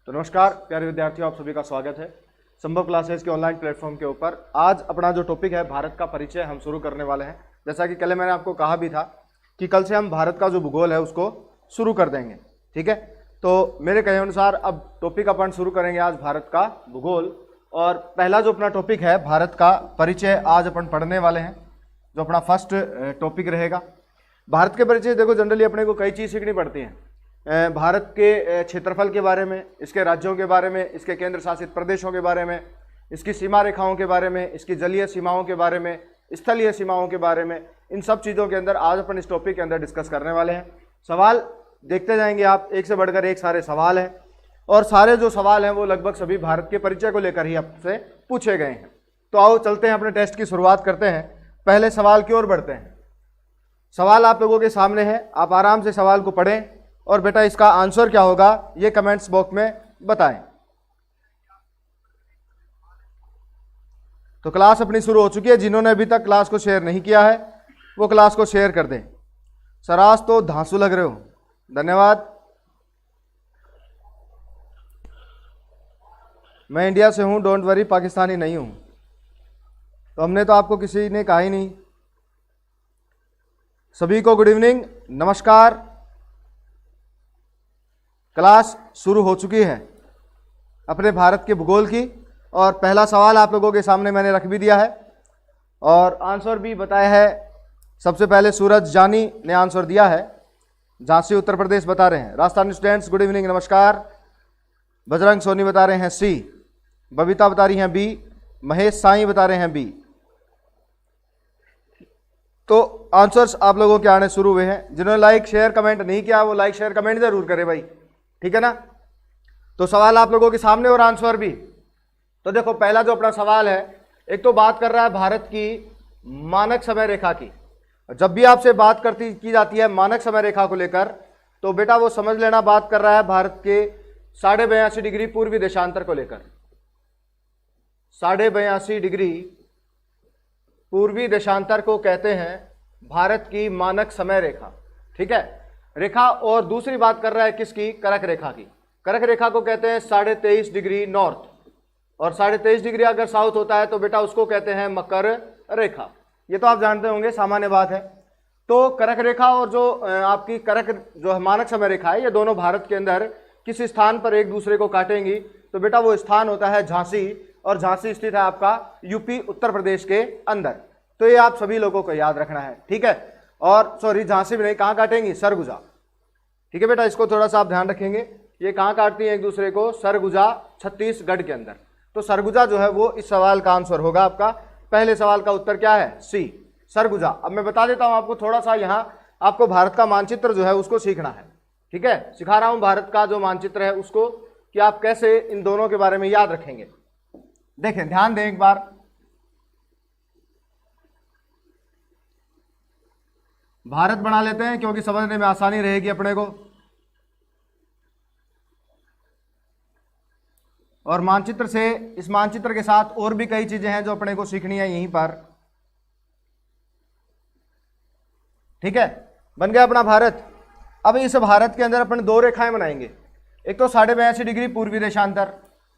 तो नमस्कार प्यारे विद्यार्थियों, आप सभी का स्वागत है संभव क्लासेस के ऑनलाइन प्लेटफॉर्म के ऊपर। आज अपना जो टॉपिक है भारत का परिचय हम शुरू करने वाले हैं। जैसा कि कल मैंने आपको कहा भी था कि कल से हम भारत का जो भूगोल है उसको शुरू कर देंगे। ठीक है, तो मेरे कहे अनुसार अब टॉपिक अपन शुरू करेंगे आज भारत का भूगोल। और पहला जो अपना टॉपिक है भारत का परिचय आज अपन पढ़ने वाले हैं, जो अपना फर्स्ट टॉपिक रहेगा। भारत के परिचय देखो, जनरली अपने को कई चीज़ सीखनी पड़ती हैं। भारत के क्षेत्रफल के बारे में, इसके राज्यों के बारे में, इसके केंद्र शासित प्रदेशों के बारे में, इसकी सीमा रेखाओं के बारे में, इसकी जलीय सीमाओं के बारे में, स्थलीय सीमाओं के बारे में, इन सब चीज़ों के अंदर आज अपन इस टॉपिक के अंदर डिस्कस करने वाले हैं। सवाल देखते जाएंगे आप, एक से बढ़कर एक सारे सवाल हैं और सारे जो सवाल हैं वो लगभग सभी भारत के परिचय को लेकर ही आपसे पूछे गए हैं। तो आओ चलते हैं, अपने टेस्ट की शुरुआत करते हैं। पहले सवाल की ओर बढ़ते हैं। सवाल आप लोगों के सामने है, आप आराम से सवाल को पढ़ें और बेटा इसका आंसर क्या होगा ये कमेंट्स बॉक्स में बताएं। तो क्लास अपनी शुरू हो चुकी है। जिन्होंने अभी तक क्लास को शेयर नहीं किया है वो क्लास को शेयर कर दें। सराज तो धांसू लग रहे हो, धन्यवाद। मैं इंडिया से हूं, डोंट वरी, पाकिस्तानी नहीं हूं। तो हमने तो आपको किसी ने कहा ही नहीं। सभी को गुड इवनिंग, नमस्कार। क्लास शुरू हो चुकी है अपने भारत के भूगोल की और पहला सवाल आप लोगों के सामने मैंने रख भी दिया है और आंसर भी बताया है। सबसे पहले सूरज जानी ने आंसर दिया है, झांसी उत्तर प्रदेश बता रहे हैं। राजस्थानी स्टूडेंट्स गुड इवनिंग, नमस्कार। बजरंग सोनी बता रहे हैं सी, बबीता बता रही हैं बी, महेश साई बता रहे हैं बी। तो आंसर्स आप लोगों के आने शुरू हुए हैं। जिन्होंने लाइक शेयर कमेंट नहीं किया वो लाइक शेयर कमेंट जरूर करें भाई, ठीक है ना। तो सवाल आप लोगों के सामने और आंसर भी। तो देखो पहला जो अपना सवाल है, एक तो बात कर रहा है भारत की मानक समय रेखा की। जब भी आपसे बात की जाती है मानक समय रेखा को लेकर तो बेटा वो समझ लेना बात कर रहा है भारत के 82.5 डिग्री पूर्वी देशांतर को लेकर। 82.5 डिग्री पूर्वी देशांतर को कहते हैं भारत की मानक समय रेखा, ठीक है रेखा। और दूसरी बात कर रहा है किसकी, करक रेखा की। करक रेखा को कहते हैं 23.5 डिग्री नॉर्थ और 23.5 डिग्री अगर साउथ होता है तो बेटा उसको कहते हैं मकर रेखा। ये तो आप जानते होंगे, सामान्य बात है। तो करक रेखा और जो आपकी करक जो मानक समय रेखा है, ये दोनों भारत के अंदर किस स्थान पर एक दूसरे को काटेंगी तो बेटा वो स्थान होता है झांसी, और झांसी स्थित है आपका यूपी उत्तर प्रदेश के अंदर। तो ये आप सभी लोगों को याद रखना है, ठीक है। और सॉरी, झांसी भी नहीं, कहाँ काटेंगी, सरगुजा, ठीक है बेटा, इसको थोड़ा सा आप ध्यान रखेंगे। ये कहाँ काटती है एक दूसरे को, सरगुजा, छत्तीसगढ़ के अंदर। तो सरगुजा जो है वो इस सवाल का आंसर होगा आपका। पहले सवाल का उत्तर क्या है, सी, सरगुजा। अब मैं बता देता हूं आपको, थोड़ा सा यहाँ आपको भारत का मानचित्र जो है उसको सीखना है, ठीक है। सिखा रहा हूं भारत का जो मानचित्र है उसको कि आप कैसे इन दोनों के बारे में याद रखेंगे। देखें, ध्यान दें एक बार, भारत बना लेते हैं क्योंकि समझने में आसानी रहेगी अपने को। और मानचित्र से, इस मानचित्र के साथ और भी कई चीजें हैं जो अपने को सीखनी है यहीं पर, ठीक है। बन गया अपना भारत। अब इस भारत के अंदर अपन दो रेखाएं बनाएंगे। एक तो 82.5 डिग्री पूर्वी देशांतर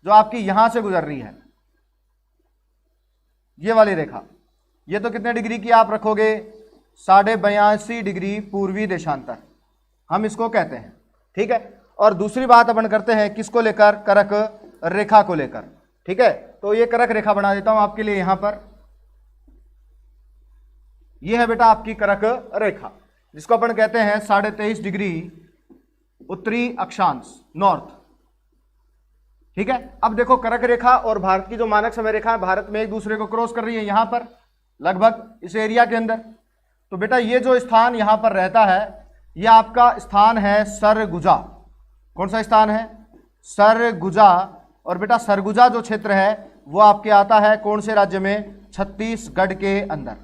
जो आपकी यहां से गुजर रही है, ये वाली रेखा। ये तो कितने डिग्री की आप रखोगे, 82.5 डिग्री पूर्वी देशांतर हम इसको कहते हैं, ठीक है। और दूसरी बात अपन करते हैं किसको लेकर, करक रेखा को लेकर, ठीक है। तो ये करक रेखा बना देता हूं आपके लिए यहां पर। ये है बेटा आपकी करक रेखा जिसको अपन कहते हैं 23.5 डिग्री उत्तरी अक्षांश, नॉर्थ, ठीक है। अब देखो करक रेखा और भारत की जो मानक समय रेखा है भारत में एक दूसरे को क्रॉस कर रही है यहां पर, लगभग इस एरिया के अंदर। तो बेटा ये जो स्थान यहां पर रहता है ये आपका स्थान है सरगुजा। कौन सा स्थान है, सरगुजा। और बेटा सरगुजा जो क्षेत्र है वो आपके आता है कौन से राज्य में, छत्तीसगढ़ के अंदर।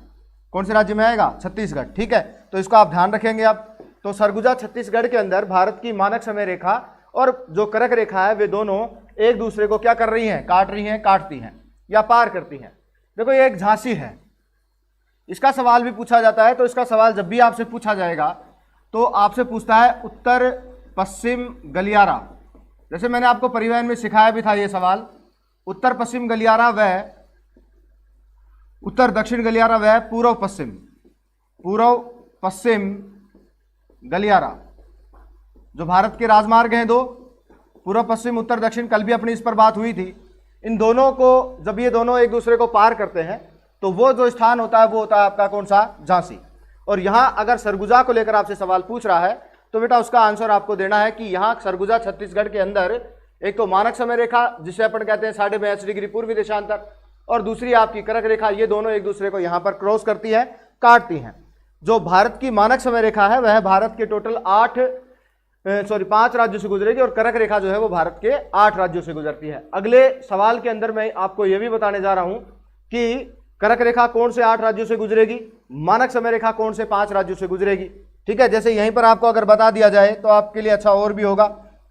कौन से राज्य में आएगा, छत्तीसगढ़, ठीक है। तो इसको आप ध्यान रखेंगे। अब तो सरगुजा छत्तीसगढ़ के अंदर भारत की मानक समय रेखा और जो करक रेखा है वे दोनों एक दूसरे को क्या कर रही हैं, काट रही हैं, काटती हैं या पार करती हैं। देखो ये एक झांसी है, इसका सवाल भी पूछा जाता है। तो इसका सवाल जब भी आपसे पूछा जाएगा तो आपसे पूछता है उत्तर पश्चिम गलियारा, जैसे मैंने आपको परिवहन में सिखाया भी था ये सवाल, उत्तर पश्चिम गलियारा व उत्तर दक्षिण गलियारा व पूर्व पश्चिम गलियारा, जो भारत के राजमार्ग हैं दो, पूर्व पश्चिम उत्तर दक्षिण, कल भी अपनी इस पर बात हुई थी। इन दोनों को जब ये दोनों एक दूसरे को पार करते हैं तो वो जो स्थान होता है वो होता है आपका कौन सा, झांसी। और यहां अगर सरगुजा को लेकर आपसे सवाल पूछ रहा है तो बेटा उसका आंसर आपको देना है कि यहां सरगुजा छत्तीसगढ़ के अंदर एक तो मानक समय रेखा जिसे अपन कहते हैं 42.5 डिग्री पूर्वी देशांतर, और दूसरी आपकी करक रेखा, ये दोनों एक दूसरे को यहां पर क्रॉस करती है, काटती हैं। जो भारत की मानक समय रेखा है वह भारत के टोटल 5 राज्यों से गुजरेगी, और करक रेखा जो है वो भारत के 8 राज्यों से गुजरती है। अगले सवाल के अंदर मैं आपको यह भी बताने जा रहा हूं कि करक रेखा कौन से 8 राज्यों से गुजरेगी, मानक समय रेखा कौन से 5 राज्यों से गुजरेगी। ठीक है, जैसे यहीं पर आपको अगर बता दिया जाए तो आपके लिए अच्छा और भी होगा।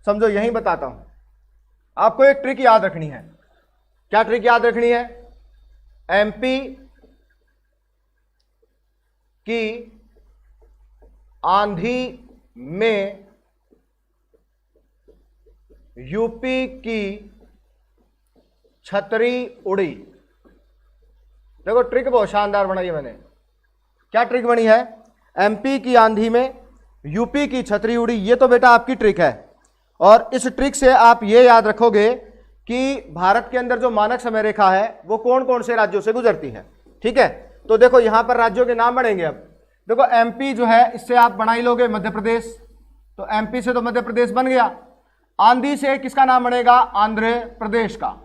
समझो यहीं बताता हूं, आपको एक ट्रिक याद रखनी है। क्या ट्रिक याद रखनी है? एमपी की आंधी में यूपी की छतरी उड़ी। देखो ट्रिक बहुत शानदार बनाई है मैंने। क्या ट्रिक बनी है? एमपी की आंधी में यूपी की छतरी उड़ी। ये तो बेटा आपकी ट्रिक है, और इस ट्रिक से आप ये याद रखोगे कि भारत के अंदर जो मानक समय रेखा है वो कौन कौन से राज्यों से गुजरती है। ठीक है, तो देखो यहां पर राज्यों के नाम बनेंगे। अब देखो एमपी जो है इससे आप बना ही लोगे मध्य प्रदेश, तो एमपी से तो मध्य प्रदेश बन गया। आंधी से किसका नाम बनेगा? आंध्र प्रदेश का।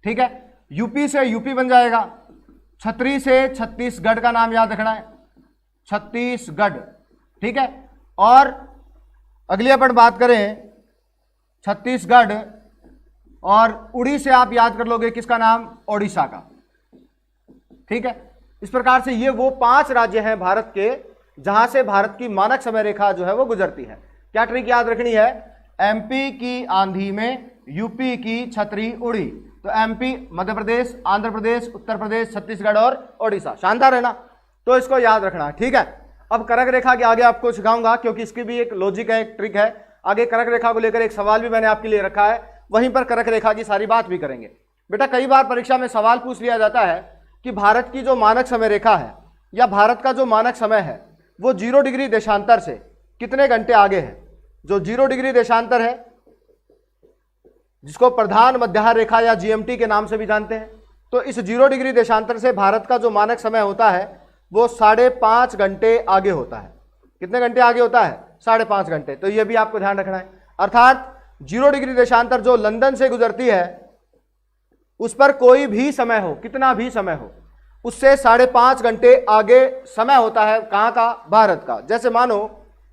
ठीक है, यूपी से यूपी बन जाएगा। छतरी से छत्तीसगढ़ का नाम याद रखना है, छत्तीसगढ़। ठीक है, और अगली अपन बात करें छत्तीसगढ़, और उड़ी से आप याद कर लोगे किसका नाम? ओडिशा का। ठीक है, इस प्रकार से ये वो 5 राज्य हैं भारत के जहां से भारत की मानक समय रेखा जो है वो गुजरती है। क्या ट्रिक याद रखनी है? एमपी की आंधी में यूपी की छतरी उड़ी। तो एमपी, मध्य प्रदेश, आंध्र प्रदेश, उत्तर प्रदेश, छत्तीसगढ़ और ओडिशा। शानदार है ना? तो इसको याद रखना है। ठीक है, अब करक रेखा के आगे आपको सिखाऊंगा क्योंकि इसकी भी एक लॉजिक है, एक ट्रिक है। आगे करक रेखा को लेकर एक सवाल भी मैंने आपके लिए रखा है, वहीं पर करक रेखा की सारी बात भी करेंगे। बेटा कई बार परीक्षा में सवाल पूछ लिया जाता है कि भारत की जो मानक समय रेखा है या भारत का जो मानक समय है वो 0 डिग्री देशांतर से कितने घंटे आगे है। जो 0 डिग्री देशांतर है, जिसको प्रधान मध्याह्न रेखा या जीएमटी के नाम से भी जानते हैं, तो इस 0 डिग्री देशांतर से भारत का जो मानक समय होता है वो 5.5 घंटे आगे होता है। कितने घंटे आगे होता है? 5.5 घंटे। तो ये भी आपको ध्यान रखना है। अर्थात 0 डिग्री देशांतर जो लंदन से गुजरती है उस पर कोई भी समय हो, कितना भी समय हो, उससे 5.5 घंटे आगे समय होता है। कहां का? भारत का। जैसे मानो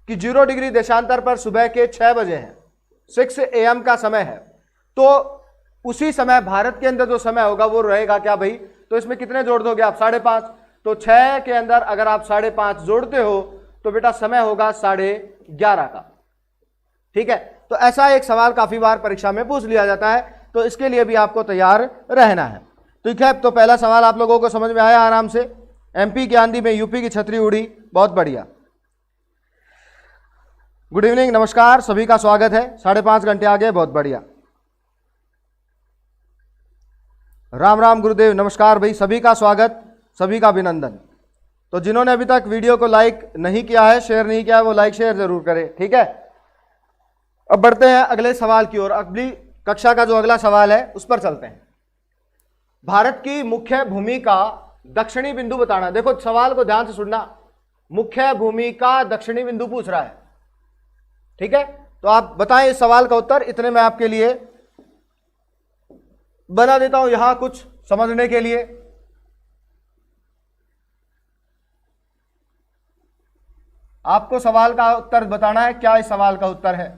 कि 0 डिग्री देशांतर पर सुबह के 6 बजे हैं, 6 AM का समय है, तो उसी समय भारत के अंदर जो समय होगा वो रहेगा क्या भाई? तो इसमें कितने जोड़ दोगे आप? 5.5। तो 6 के अंदर अगर आप 5.5 जोड़ते हो तो बेटा समय होगा 11:30 का। ठीक है, तो ऐसा एक सवाल काफी बार परीक्षा में पूछ लिया जाता है, तो इसके लिए भी आपको तैयार रहना है। ठीक है, तो पहला सवाल आप लोगों को समझ में आया आराम से। एमपी की आंधी में यूपी की छतरी उड़ी, बहुत बढ़िया। गुड इवनिंग, नमस्कार, सभी का स्वागत है। 5.5 घंटे आगे, बहुत बढ़िया। राम राम गुरुदेव, नमस्कार भाई, सभी का स्वागत, सभी का अभिनंदन। तो जिन्होंने अभी तक वीडियो को लाइक नहीं किया है, शेयर नहीं किया है, वो लाइक शेयर जरूर करें। ठीक है, अब बढ़ते हैं अगले सवाल की ओर। अगली कक्षा का जो अगला सवाल है उस पर चलते हैं। भारत की मुख्य भूमि का दक्षिणी बिंदु बताना। देखो सवाल को ध्यान से सुनना, मुख्य भूमि का दक्षिणी बिंदु पूछ रहा है। ठीक है, तो आप बताएं इस सवाल का उत्तर। इतने मैं आपके लिए बना देता हूं यहां कुछ समझने के लिए। आपको सवाल का उत्तर बताना है, क्या इस सवाल का उत्तर है।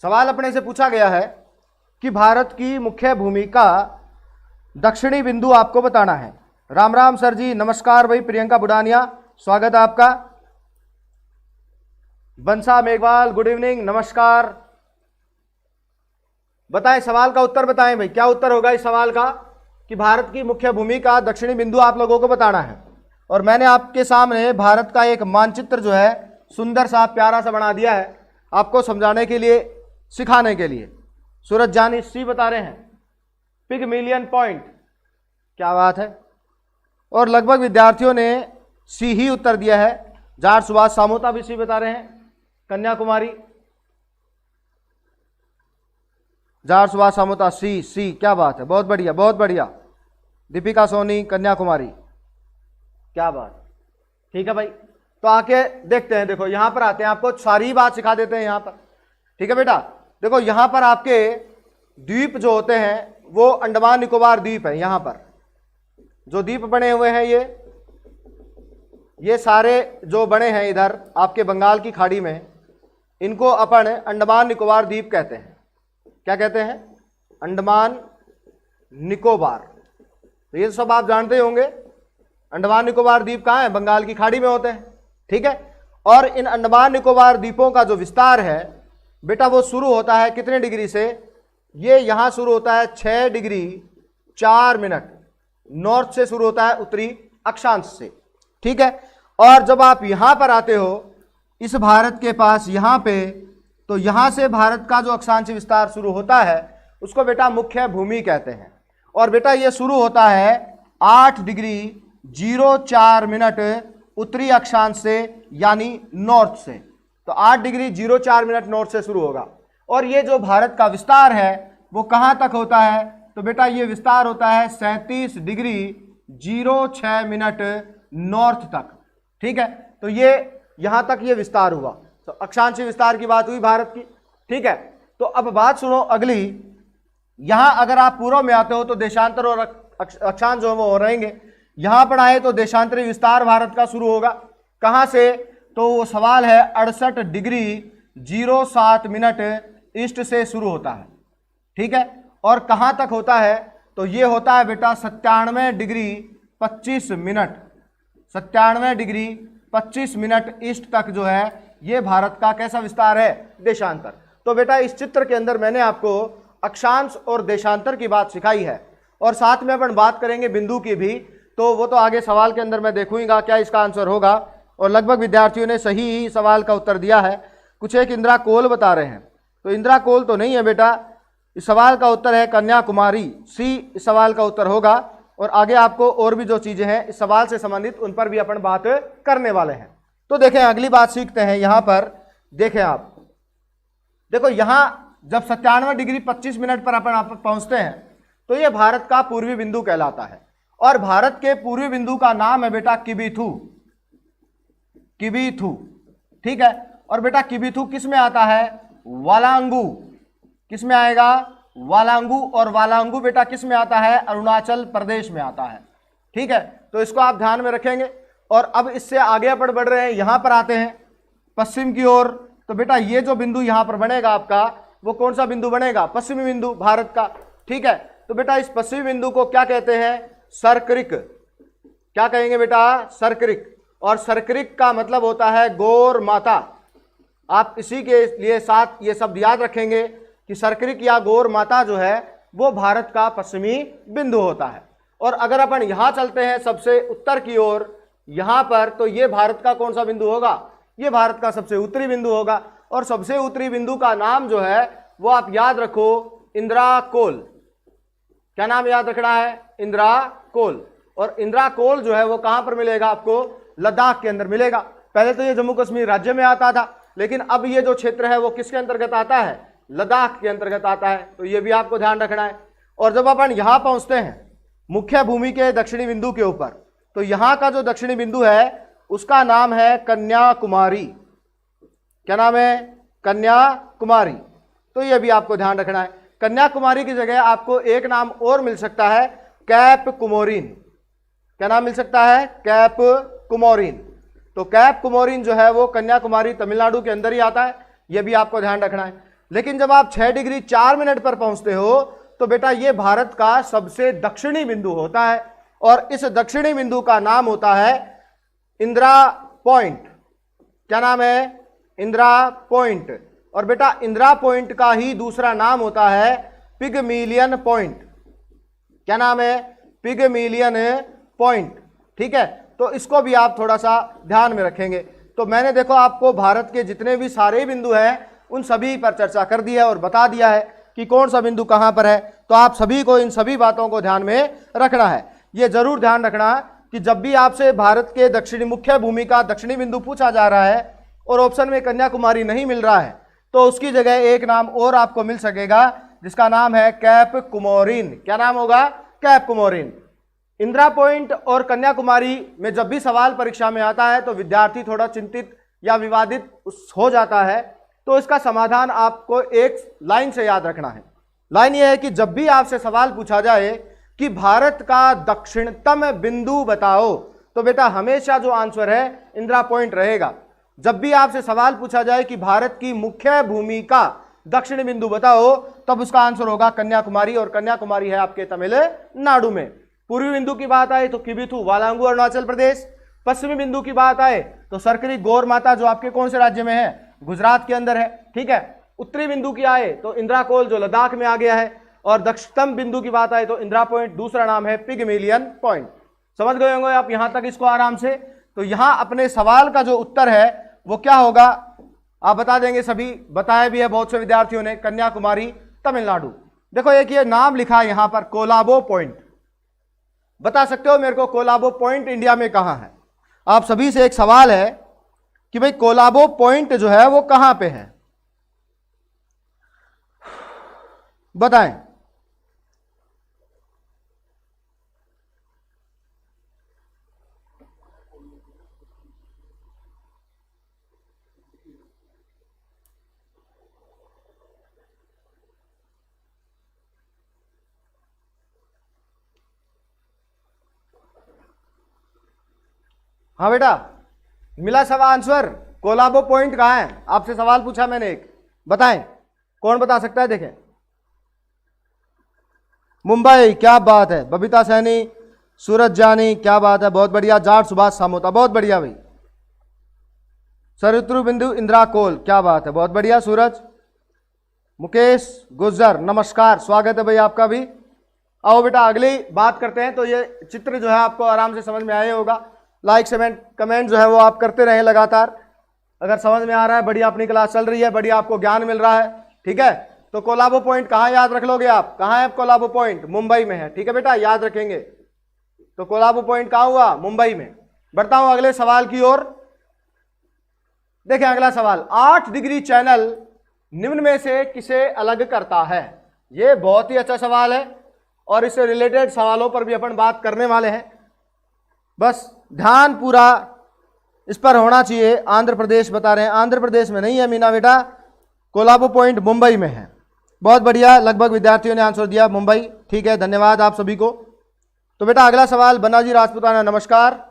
सवाल अपने से पूछा गया है कि भारत की मुख्य भूमि का दक्षिणी बिंदु आपको बताना है। राम राम सर जी, नमस्कार भाई। प्रियंका बुडानिया, स्वागत है आपका। बंसा मेघवाल, गुड इवनिंग, नमस्कार। बताएं सवाल का उत्तर बताएं भाई, क्या उत्तर होगा इस सवाल का? कि भारत की मुख्य भूमि का दक्षिणी बिंदु आप लोगों को बताना है। और मैंने आपके सामने भारत का एक मानचित्र जो है सुंदर सा प्यारा सा बना दिया है आपको समझाने के लिए, सिखाने के लिए। सूरज जानी सी बता रहे हैं, पिगमिलियन पॉइंट, क्या बात है। और लगभग विद्यार्थियों ने सी ही उत्तर दिया है। जॉर्ज सुभाष सामोता भी सी बता रहे हैं, कन्याकुमारी। जॉर्ज सुभाष सामोता सी सी, क्या बात है, बहुत बढ़िया बहुत बढ़िया। दीपिका सोनी कन्याकुमारी, क्या बात, ठीक है भाई। तो आके देखते हैं, देखो यहां पर आते हैं, आपको सारी बात सिखा देते हैं यहां पर, ठीक है बेटा। देखो यहां पर आपके द्वीप जो होते हैं वो अंडमान निकोबार द्वीप है। यहां पर जो द्वीप बने हुए हैं ये सारे जो बने हैं इधर आपके बंगाल की खाड़ी में, इनको अपन अंडमान निकोबार द्वीप कहते हैं। क्या कहते हैं? अंडमान निकोबार। तो ये सब आप जानते होंगे। अंडमान निकोबार द्वीप कहाँ है? बंगाल की खाड़ी में होते हैं, ठीक है। और इन अंडमान निकोबार द्वीपों का जो विस्तार है बेटा वो शुरू होता है कितने डिग्री से? ये यहां शुरू होता है 6 डिग्री 4 मिनट नॉर्थ से शुरू होता है, उत्तरी अक्षांश से, ठीक है। और जब आप यहां पर आते हो इस भारत के पास यहां पे, तो यहां से भारत का जो अक्षांश विस्तार शुरू होता है उसको बेटा मुख्य भूमि कहते हैं। और बेटा ये शुरू होता है 8 डिग्री 04 मिनट उत्तरी अक्षांश से, यानी नॉर्थ से। तो 8 डिग्री 04 मिनट नॉर्थ से शुरू होगा। और ये जो भारत का विस्तार है वो कहां तक होता है? तो बेटा ये विस्तार होता है 37 डिग्री 06 मिनट नॉर्थ तक, ठीक है। तो ये यहां तक ये विस्तार हुआ। तो अक्षांश विस्तार की बात हुई भारत की, ठीक है। तो अब बात सुनो अगली। यहां अगर आप पूर्व में आते हो तो देशांतर और अक्षांश जो है वो रहेंगे। यहां पर आए तो देशांतरी विस्तार भारत का शुरू होगा। कहां से? तो वो सवाल है 68 डिग्री 07 मिनट ईस्ट से शुरू होता है, ठीक है। और कहां तक होता है? तो ये होता है बेटा 97 degree 25 minute, 97 degree 25 minute east तक जो है ये भारत का कैसा विस्तार है? देशांतर। तो बेटा इस चित्र के अंदर मैंने आपको अक्षांश और देशांतर की बात सिखाई है, और साथ में अपन बात करेंगे बिंदु की भी। तो वो तो आगे सवाल के अंदर मैं देखूंगा क्या इसका आंसर होगा। और लगभग विद्यार्थियों ने सही ही सवाल का उत्तर दिया है। कुछ एक इंदिरा कोल बता रहे हैं, तो इंदिरा कोल तो नहीं है बेटा। इस सवाल का उत्तर है कन्याकुमारी, सी इस सवाल का उत्तर होगा। और आगे आपको और भी जो चीजें हैं इस सवाल से संबंधित उन पर भी अपन बात करने वाले हैं। तो देखें अगली बात सीखते हैं। यहां पर देखें आप, देखो यहां जब 97 डिग्री 25 मिनट पर अपन पहुंचते हैं तो ये भारत का पूर्वी बिंदु कहलाता है। और भारत के पूर्वी बिंदु का नाम है बेटा किबिथु, किबिथु, ठीक है। और बेटा किबिथु किस में आता है? वालांगू, किस में आएगा? वालांगू। और वालांगू बेटा किस में आता है? अरुणाचल प्रदेश में आता है, ठीक है। तो इसको आप ध्यान में रखेंगे। और अब इससे आगे अपन बढ़ रहे हैं, यहां पर आते हैं पश्चिम की ओर। तो बेटा ये जो बिंदु यहां पर बनेगा आपका, वो कौन सा बिंदु बनेगा? पश्चिमी बिंदु भारत का, ठीक है। तो बेटा इस पश्चिमी बिंदु को क्या कहते हैं? सरक्रिक। क्या कहेंगे बेटा? सरक्रिक। और सरक्रिक का मतलब होता है गौर माता। आप इसी के लिए साथ ये शब्द याद रखेंगे कि सरक्रिक या गौर माता जो है वो भारत का पश्चिमी बिंदु होता है। और अगर अपन यहां चलते हैं सबसे उत्तर की ओर यहां पर, तो ये भारत का कौन सा बिंदु होगा? ये भारत का सबसे उत्तरी बिंदु होगा। और सबसे उत्तरी बिंदु का नाम जो है वो आप याद रखो, इंदिरा कोल। क्या नाम याद रखना है? इंदिरा कोल। और इंदिरा कोल जो है वो कहां पर मिलेगा आपको? लद्दाख के अंदर मिलेगा। पहले तो ये जम्मू कश्मीर राज्य में आता था, लेकिन अब ये जो क्षेत्र है वो किसके अंतर्गत आता है? लद्दाख के अंतर्गत आता है। तो ये भी आपको ध्यान रखना है। और जब अपन यहां पहुंचते हैं मुख्य भूमि के दक्षिणी बिंदु के ऊपर, तो यहां का जो दक्षिणी बिंदु है उसका नाम है कन्याकुमारी। क्या नाम है? कन्याकुमारी। तो ये भी आपको ध्यान रखना है। कन्याकुमारी की जगह आपको एक नाम और मिल सकता है, कैप कुमोरिन। क्या नाम मिल सकता है? कैप कुमोरिन। तो कैप कुमोरिन जो है वो कन्याकुमारी तमिलनाडु के अंदर ही आता है, ये भी आपको ध्यान रखना है। लेकिन जब आप 6 डिग्री 4 मिनट पर पहुंचते हो तो बेटा ये भारत का सबसे दक्षिणी बिंदु होता है। और इस दक्षिणी बिंदु का नाम होता है इंदिरा पॉइंट। क्या नाम है? इंदिरा पॉइंट। और बेटा इंदिरा पॉइंट का ही दूसरा नाम होता है पिगमिलियन पॉइंट। क्या नाम है? Pygmalion point. ठीक है, तो इसको भी आप थोड़ा सा ध्यान में रखेंगे। तो मैंने देखो आपको भारत के जितने भी सारे बिंदु हैं उन सभी पर चर्चा कर दी है और बता दिया है कि कौन सा बिंदु कहां पर है। तो आप सभी को इन सभी बातों को ध्यान में रखना है। ये जरूर ध्यान रखना कि जब भी आपसे भारत के दक्षिणी मुख्य भूमि का दक्षिणी बिंदु पूछा जा रहा है और ऑप्शन में कन्याकुमारी नहीं मिल रहा है तो उसकी जगह एक नाम और आपको मिल सकेगा जिसका नाम है कैप कुमोरिन। क्या नाम होगा? कैप कुमोरिन। इंदिरा पॉइंट और कन्याकुमारी में जब भी सवाल परीक्षा में आता है तो विद्यार्थी थोड़ा चिंतित या विवादित हो जाता है। तो इसका समाधान आपको एक लाइन से याद रखना है। लाइन यह है कि जब भी आपसे सवाल पूछा जाए कि भारत का दक्षिणतम बिंदु बताओ तो बेटा हमेशा जो आंसर है इंदिरा पॉइंट रहेगा। जब भी आपसे सवाल पूछा जाए कि भारत की मुख्य भूमि का दक्षिणी बिंदु बताओ तब उसका आंसर होगा कन्याकुमारी, और कन्याकुमारी है आपके तमिलनाडु में। पूर्वी बिंदु की बात आए तो किबिथु वालांगू अरुणाचल प्रदेश। पश्चिमी बिंदु की बात आए तो सरकरी गौर माता जो आपके कौन से राज्य में है? गुजरात के अंदर है। ठीक है, उत्तरी बिंदु की आए तो इंदिरा कोल जो लद्दाख में आ गया है, और दक्षिणतम बिंदु की बात आए तो इंदिरा पॉइंट दूसरा नाम है पिगमेलियन पॉइंट। समझ गए होंगे आप यहां तक इसको आराम से। तो यहां अपने सवाल का जो उत्तर है वो क्या होगा आप बता देंगे, सभी बताया भी है बहुत से विद्यार्थियों ने, कन्याकुमारी तमिलनाडु। देखो एक ये नाम लिखा है यहां पर कोलाबो पॉइंट। बता सकते हो मेरे को कोलाबो पॉइंट इंडिया में कहां है? आप सभी से एक सवाल है कि भाई कोलाबो पॉइंट जो है वो कहां पे है, बताएं। हाँ बेटा, मिला सब आंसर। कोलाबो पॉइंट कहां है? आपसे सवाल पूछा मैंने एक, बताएं कौन बता सकता है? देखें, मुंबई। क्या बात है, बबीता सैनी, सूरज जानी, क्या बात है, बहुत बढ़िया। जाट सुभाष सामोता, बहुत बढ़िया भाई। सरित्रु बिंदु इंदिरा कोल, क्या बात है, बहुत बढ़िया सूरज। मुकेश गुज्जर, नमस्कार, स्वागत है भाई आपका भी। आओ बेटा अगली बात करते हैं। तो ये चित्र जो है आपको आराम से समझ में आया होगा। लाइक कमेंट जो है वो आप करते रहें लगातार। अगर समझ में आ रहा है, बढ़िया अपनी क्लास चल रही है, बढ़िया आपको ज्ञान मिल रहा है। ठीक है, तो कोलाबो पॉइंट कहाँ याद रख लोगे आप? कहाँ है कोलाबो पॉइंट? मुंबई में है। ठीक है बेटा, याद रखेंगे। तो कोलाबो पॉइंट कहाँ हुआ? मुंबई में। बढ़ता हूं अगले सवाल की ओर। देखें अगला सवाल, 8 डिग्री चैनल निम्न में से किसे अलग करता है? यह बहुत ही अच्छा सवाल है और इससे रिलेटेड सवालों पर भी अपन बात करने वाले हैं। बस ध्यान पूरा इस पर होना चाहिए। आंध्र प्रदेश बता रहे हैं, आंध्र प्रदेश में नहीं है मीना बेटा, कोलाबो पॉइंट मुंबई में है। बहुत बढ़िया, लगभग विद्यार्थियों ने आंसर दिया मुंबई। ठीक है, धन्यवाद आप सभी को। तो बेटा अगला सवाल, बनाजी राजपूताना, नमस्कार,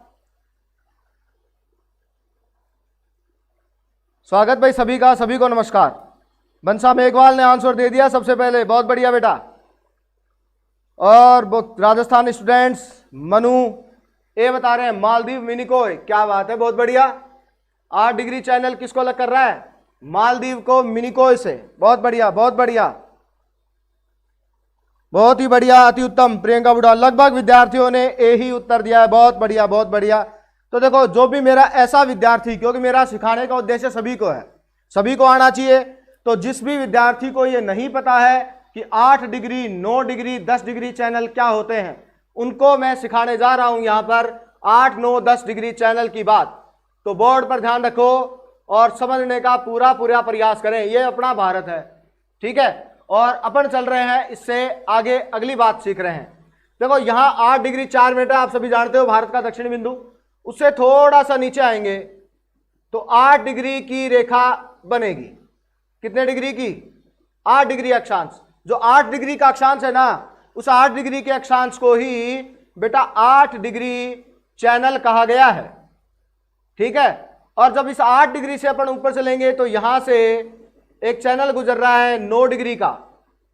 स्वागत भाई सभी का, सभी को नमस्कार। बंसा मेघवाल ने आंसर दे दिया सबसे पहले, बहुत बढ़िया बेटा। और राजस्थान स्टूडेंट्स मनु ये बता रहे हैं मालदीव मिनिकोय, क्या बात है, बहुत बढ़िया। 8 डिग्री चैनल किसको अलग कर रहा है? मालदीव को मिनिकोय से। बहुत बढ़िया, बहुत बढ़िया, बहुत ही बढ़िया, अति उत्तम। प्रियंका बुढ़ा, लगभग विद्यार्थियों ने ए ही उत्तर दिया है। बहुत बढ़िया, बहुत बढ़िया। तो देखो जो भी मेरा ऐसा विद्यार्थी, क्योंकि मेरा सिखाने का उद्देश्य सभी को है, सभी को आना चाहिए। तो जिस भी विद्यार्थी को ये नहीं पता है कि 8 डिग्री, 9 डिग्री, 10 डिग्री चैनल क्या होते हैं, उनको मैं सिखाने जा रहा हूं यहां पर 8, 9, 10 डिग्री चैनल की बात। तो बोर्ड पर ध्यान रखो और समझने का पूरा प्रयास करें। ये अपना भारत है, ठीक है, और अपन चल रहे हैं इससे आगे, अगली बात सीख रहे हैं। देखो यहां 8 डिग्री 4 मिनट आप सभी जानते हो भारत का दक्षिणी बिंदु। उससे थोड़ा सा नीचे आएंगे तो 8 डिग्री की रेखा बनेगी। कितने डिग्री की? 8 डिग्री अक्षांश। जो 8 डिग्री का अक्षांश है ना, उस 8 डिग्री के अक्षांश को ही बेटा 8 डिग्री चैनल कहा गया है, ठीक है। और जब इस 8 डिग्री से अपन ऊपर चलेंगे तो यहां से एक चैनल गुजर रहा है 9 डिग्री का,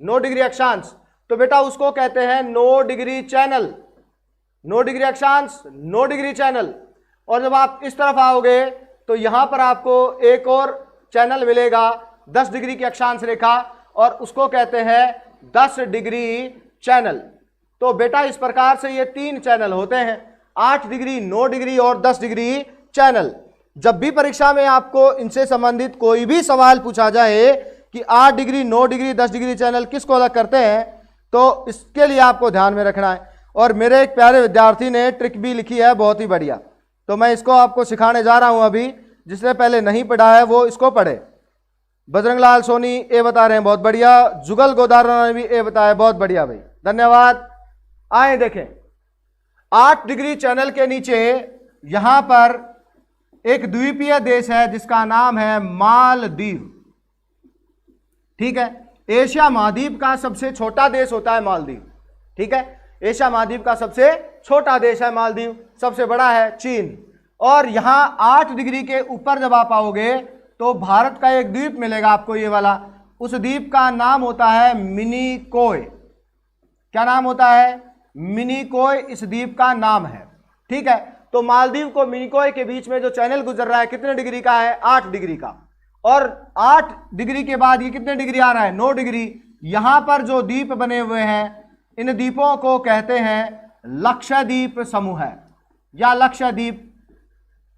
9 डिग्री अक्षांश। तो बेटा उसको कहते हैं 9 डिग्री चैनल। 9 डिग्री अक्षांश, 9 डिग्री चैनल। और जब आप इस तरफ आओगे तो यहां पर आपको एक और चैनल मिलेगा 10 डिग्री की अक्षांश रेखा, और उसको कहते हैं 10 डिग्री चैनल। तो बेटा इस प्रकार से ये 3 चैनल होते हैं, 8 डिग्री, 9 डिग्री और 10 डिग्री चैनल। जब भी परीक्षा में आपको इनसे संबंधित कोई भी सवाल पूछा जाए कि 8 डिग्री, 9 डिग्री, 10 डिग्री चैनल किसको अलग करते हैं, तो इसके लिए आपको ध्यान में रखना है। और मेरे एक प्यारे विद्यार्थी ने ट्रिक भी लिखी है, बहुत ही बढ़िया, तो मैं इसको आपको सिखाने जा रहा हूं अभी। जिसने पहले नहीं पढ़ा है वो इसको पढ़े। बजरंग लाल सोनी ए बता रहे हैं, बहुत बढ़िया। जुगल गोदारा ने भी ए बताया, बहुत बढ़िया भाई, धन्यवाद। आए देखें, 8 डिग्री चैनल के नीचे यहां पर एक द्वीपीय देश है जिसका नाम है मालदीव। ठीक है, एशिया महाद्वीप का सबसे छोटा देश होता है मालदीव। ठीक है, एशिया महाद्वीप का सबसे छोटा देश है मालदीव, सबसे बड़ा है चीन। और यहां 8 डिग्री के ऊपर जब आप आओगे तो भारत का एक द्वीप मिलेगा आपको, ये वाला। उस द्वीप का नाम होता है मिनिकोय। क्या नाम होता है? मिनिकोय इस द्वीप का नाम है। ठीक है, तो मालदीव को मिनिकोय के बीच में जो चैनल गुजर रहा है कितने डिग्री का है? 8 डिग्री का। और 8 डिग्री के बाद ये कितने डिग्री आ रहा है? 9 डिग्री। यहां पर जो द्वीप बने हुए हैं इन द्वीपों को कहते हैं लक्षद्वीप समूह या लक्षद्वीप।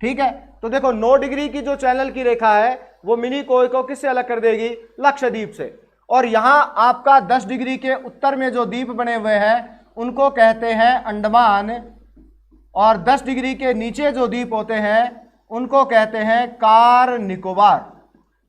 ठीक है, तो देखो 9 डिग्री की जो चैनल की रेखा है वो मिनिकोय को किससे अलग कर देगी? लक्षद्वीप से। और यहां आपका 10 डिग्री के उत्तर में जो द्वीप बने हुए हैं उनको कहते हैं अंडमान, और 10 डिग्री के नीचे जो द्वीप होते हैं उनको कहते हैं कार निकोबार।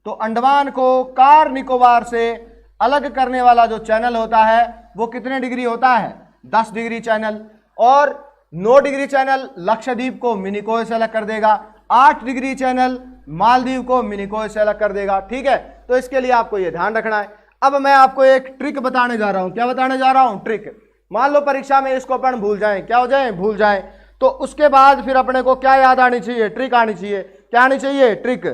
तो अंडमान को कार निकोबार से अलग करने वाला जो चैनल होता है वो कितने डिग्री होता है? 10 डिग्री चैनल। और 9 डिग्री चैनल लक्षद्वीप को मिनिकोय से अलग कर देगा, 8 डिग्री चैनल मालदीव को मिनिकोय से अलग कर देगा। ठीक है, तो इसके लिए आपको ये ध्यान रखना है। अब मैं आपको एक ट्रिक बताने जा रहा हूं। क्या बताने जा रहा हूं? ट्रिक। मान लो परीक्षा में इसको अपन भूल जाएं, क्या हो जाए? भूल जाएं, तो उसके बाद फिर अपने को क्या याद आनी चाहिए? ट्रिक आनी चाहिए। क्या आनी चाहिए? ट्रिक।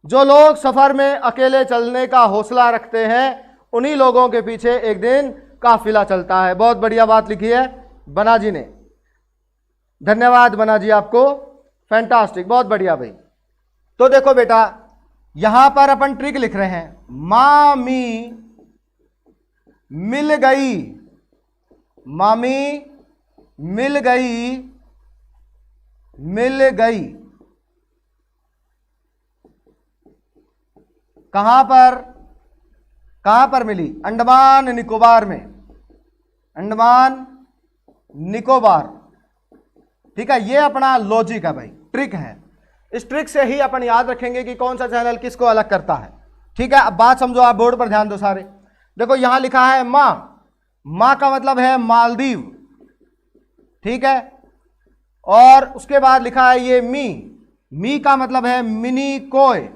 जो लोग सफर में अकेले चलने का हौसला रखते हैं उन्हीं लोगों के पीछे एक दिन काफिला चलता है। बहुत बढ़िया बात लिखी है बना जी ने, धन्यवाद बना जी आपको, फैंटास्टिक, बहुत बढ़िया भाई। तो देखो बेटा यहां पर अपन ट्रिक लिख रहे हैं, मामी मिल गई, मामी मिल गई, मिल गई। कहां पर? कहां पर मिली? अंडमान निकोबार में, अंडमान निकोबार। ठीक है, ये अपना लॉजिक है भाई, ट्रिक है। इस ट्रिक से ही अपन याद रखेंगे कि कौन सा चैनल किसको अलग करता है। ठीक है, अब बात समझो, आप बोर्ड पर ध्यान दो सारे। देखो यहां लिखा है मां, मां का मतलब है मालदीव। ठीक है, और उसके बाद लिखा है ये मी, मी का मतलब है मिनिकोय,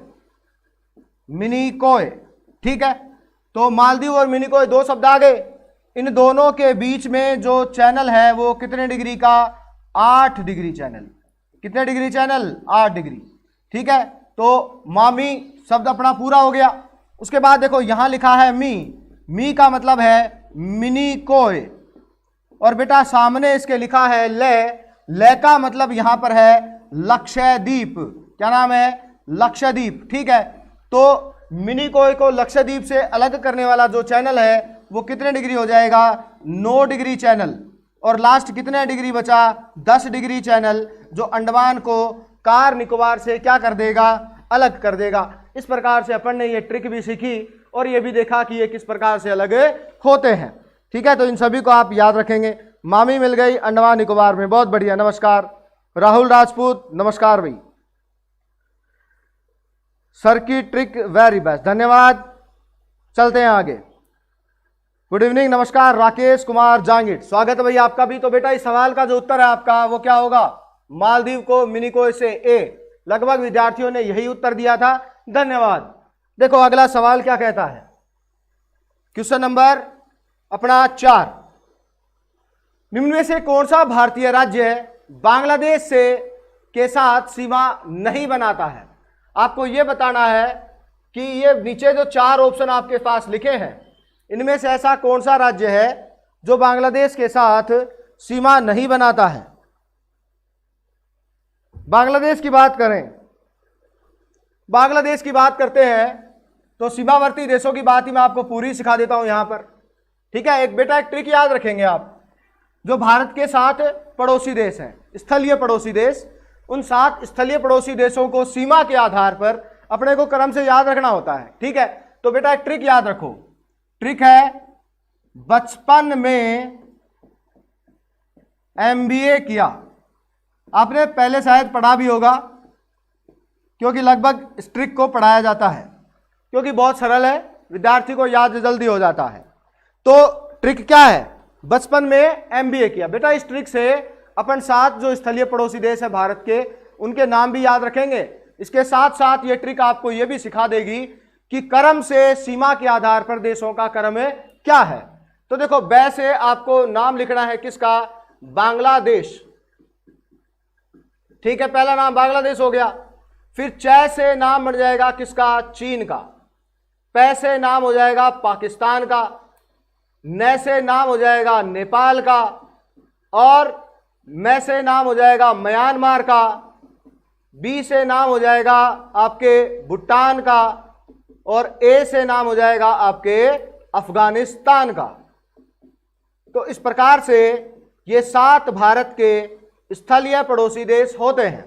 मिनिकोय। ठीक है, तो मालदीव और मिनिकोय 2 शब्द आ गए। इन दोनों के बीच में जो चैनल है वो कितने डिग्री का? 8 डिग्री चैनल। कितने डिग्री चैनल? 8 डिग्री। ठीक है, तो मामी शब्द अपना पूरा हो गया। उसके बाद देखो यहां लिखा है मी, मी का मतलब है मिनिकोय। और बेटा सामने इसके लिखा है ले, ले का मतलब यहां पर है लक्षद्वीप। क्या नाम है? लक्षद्वीप। ठीक है, तो मिनिकोय को लक्षद्वीप से अलग करने वाला जो चैनल है वो कितने डिग्री हो जाएगा? 9 डिग्री चैनल। और लास्ट कितने डिग्री बचा? 10 डिग्री चैनल, जो अंडमान को कार निकोबार से क्या कर देगा? अलग कर देगा। इस प्रकार से अपन ने ये ट्रिक भी सीखी और ये भी देखा कि ये किस प्रकार से अलग होते हैं। ठीक है, तो इन सभी को आप याद रखेंगे। मामी मिल गई अंडमान निकोबार में, बहुत बढ़िया, नमस्कार। राहुल राजपूत नमस्कार भाई। सर की ट्रिक वेरी बेस्ट, धन्यवाद। चलते हैं आगे। गुड इवनिंग, नमस्कार राकेश कुमार जांगिट, स्वागत है भैया आपका भी। तो बेटा इस सवाल का जो उत्तर है आपका वो क्या होगा? मालदीव को मिनिकोय से ए। लगभग विद्यार्थियों ने यही उत्तर दिया था, धन्यवाद। देखो अगला सवाल क्या कहता है, क्वेश्चन नंबर अपना 4। निम्न में से कौन सा भारतीय राज्य बांग्लादेश से के साथ सीमा नहीं बनाता है? आपको यह बताना है कि ये नीचे जो 4 ऑप्शन आपके पास लिखे हैं इनमें से ऐसा कौन सा राज्य है जो बांग्लादेश के साथ सीमा नहीं बनाता है। बांग्लादेश की बात करें, बांग्लादेश की बात करते हैं तो सीमावर्ती देशों की बात ही मैं आपको पूरी सिखा देता हूं यहां पर। ठीक है, एक बेटा एक ट्रिक याद रखेंगे आप। जो भारत के 7 पड़ोसी देश हैं, स्थलीय पड़ोसी देश, उन 7 स्थलीय पड़ोसी देशों को सीमा के आधार पर अपने को क्रम से याद रखना होता है। ठीक है, तो बेटा एक ट्रिक याद रखो, ट्रिक है बचपन में एमबीए किया। आपने पहले शायद पढ़ा भी होगा, क्योंकि लगभग इस ट्रिक को पढ़ाया जाता है, क्योंकि बहुत सरल है, विद्यार्थी को याद जल्दी हो जाता है। तो ट्रिक क्या है, बचपन में एमबीए किया। बेटा इस ट्रिक से अपन 7 जो स्थलीय पड़ोसी देश है भारत के, उनके नाम भी याद रखेंगे। इसके साथ साथ ये ट्रिक आपको ये भी सिखा देगी कि क्रम से सीमा के आधार पर देशों का क्रम क्या है। तो देखो, बै से आपको नाम लिखना है किसका, बांग्लादेश। ठीक है, पहला नाम बांग्लादेश हो गया। फिर च से नाम बन जाएगा किसका, चीन का। पै से नाम हो जाएगा पाकिस्तान का। न से नाम हो जाएगा नेपाल का। और मैं से नाम हो जाएगा म्यांमार का। बी से नाम हो जाएगा आपके भूटान का। और ए से नाम हो जाएगा आपके अफगानिस्तान का। तो इस प्रकार से ये 7 भारत के स्थलीय पड़ोसी देश होते हैं,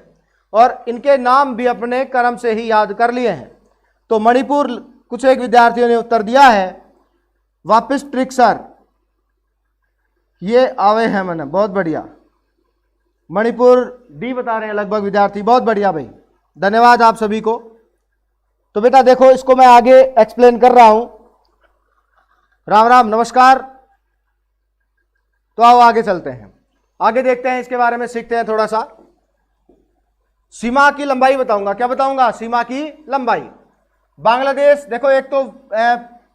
और इनके नाम भी अपने क्रम से ही याद कर लिए हैं। तो मणिपुर, कुछ एक विद्यार्थियों ने उत्तर दिया है। वापस ट्रिक सर, ये आवे हैं मैंने, बहुत बढ़िया। मणिपुर डी बता रहे हैं लगभग विद्यार्थी, बहुत बढ़िया भाई, धन्यवाद आप सभी को। तो बेटा देखो, इसको मैं आगे एक्सप्लेन कर रहा हूं। राम राम, नमस्कार। तो आओ आगे चलते हैं, आगे देखते हैं, इसके बारे में सीखते हैं थोड़ा सा। सीमा की लंबाई बताऊंगा। क्या बताऊंगा, सीमा की लंबाई। बांग्लादेश देखो, एक तो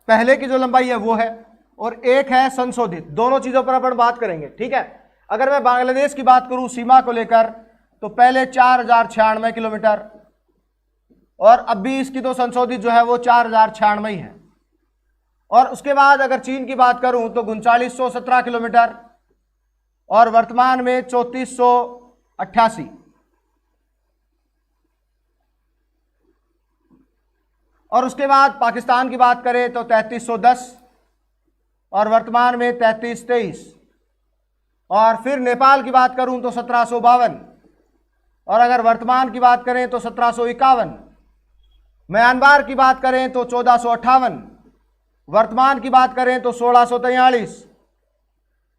पहले की जो लंबाई है वो है, और एक है संशोधित। दोनों चीजों पर अपन बात करेंगे। ठीक है, अगर मैं बांग्लादेश की बात करूं सीमा को लेकर, तो पहले 4096 किलोमीटर, और अब भी इसकी तो संशोधित जो है वो 4096 ही है। और उसके बाद अगर चीन की बात करूं तो 3917 किलोमीटर, और वर्तमान में 3488। और उसके बाद पाकिस्तान की बात करें तो 3310, और वर्तमान में 3323। और फिर नेपाल की बात करूं तो 1752, और अगर वर्तमान की बात करें तो 1751। म्यांमार की बात करें तो 1458, वर्तमान की बात करें तो 1643।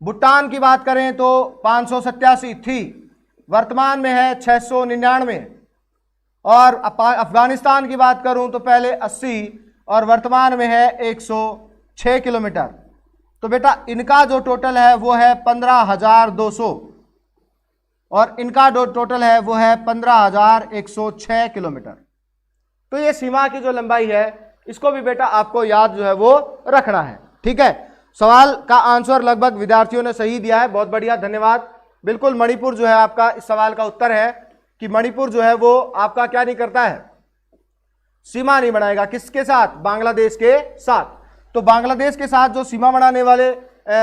भूटान की बात करें तो 587 थी, वर्तमान में है 699। और अफगानिस्तान की बात करूं तो पहले 80 और वर्तमान में है 106 किलोमीटर। तो बेटा इनका जो टोटल है वो है 15,200, और इनका जो टोटल है वो है 15,106 किलोमीटर। तो ये सीमा की जो लंबाई है, इसको भी बेटा आपको याद जो है वो रखना है। ठीक है, सवाल का आंसर लगभग विद्यार्थियों ने सही दिया है, बहुत बढ़िया, धन्यवाद। बिल्कुल मणिपुर जो है आपका इस सवाल का उत्तर है कि मणिपुर जो है वो आपका क्या नहीं करता है, सीमा नहीं बनाएगा। किसके साथ, बांग्लादेश के साथ। तो बांग्लादेश के साथ जो सीमा बनाने वाले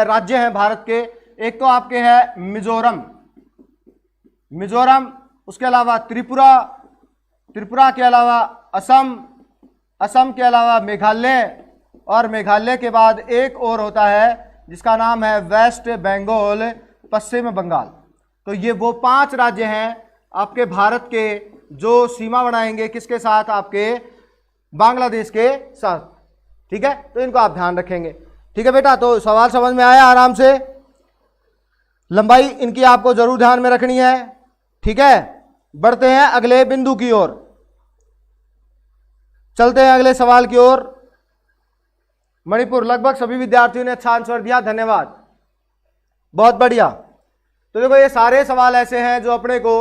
राज्य हैं भारत के, एक तो आपके हैं मिजोरम, उसके अलावा त्रिपुरा के अलावा असम के अलावा मेघालय, और मेघालय के बाद एक और होता है जिसका नाम है वेस्ट बंगाल, पश्चिम बंगाल। तो ये वो 5 राज्य हैं आपके भारत के जो सीमा बनाएंगे किसके साथ, आपके बांग्लादेश के साथ। ठीक है, तो इनको आप ध्यान रखेंगे। ठीक है बेटा, तो सवाल समझ में आया आराम से। लंबाई इनकी आपको जरूर ध्यान में रखनी है। ठीक है, बढ़ते हैं अगले बिंदु की ओर, चलते हैं अगले सवाल की ओर। मणिपुर, लगभग सभी विद्यार्थियों ने अच्छा आंसर दिया, धन्यवाद, बहुत बढ़िया। तो देखो ये सारे सवाल ऐसे हैं जो अपने को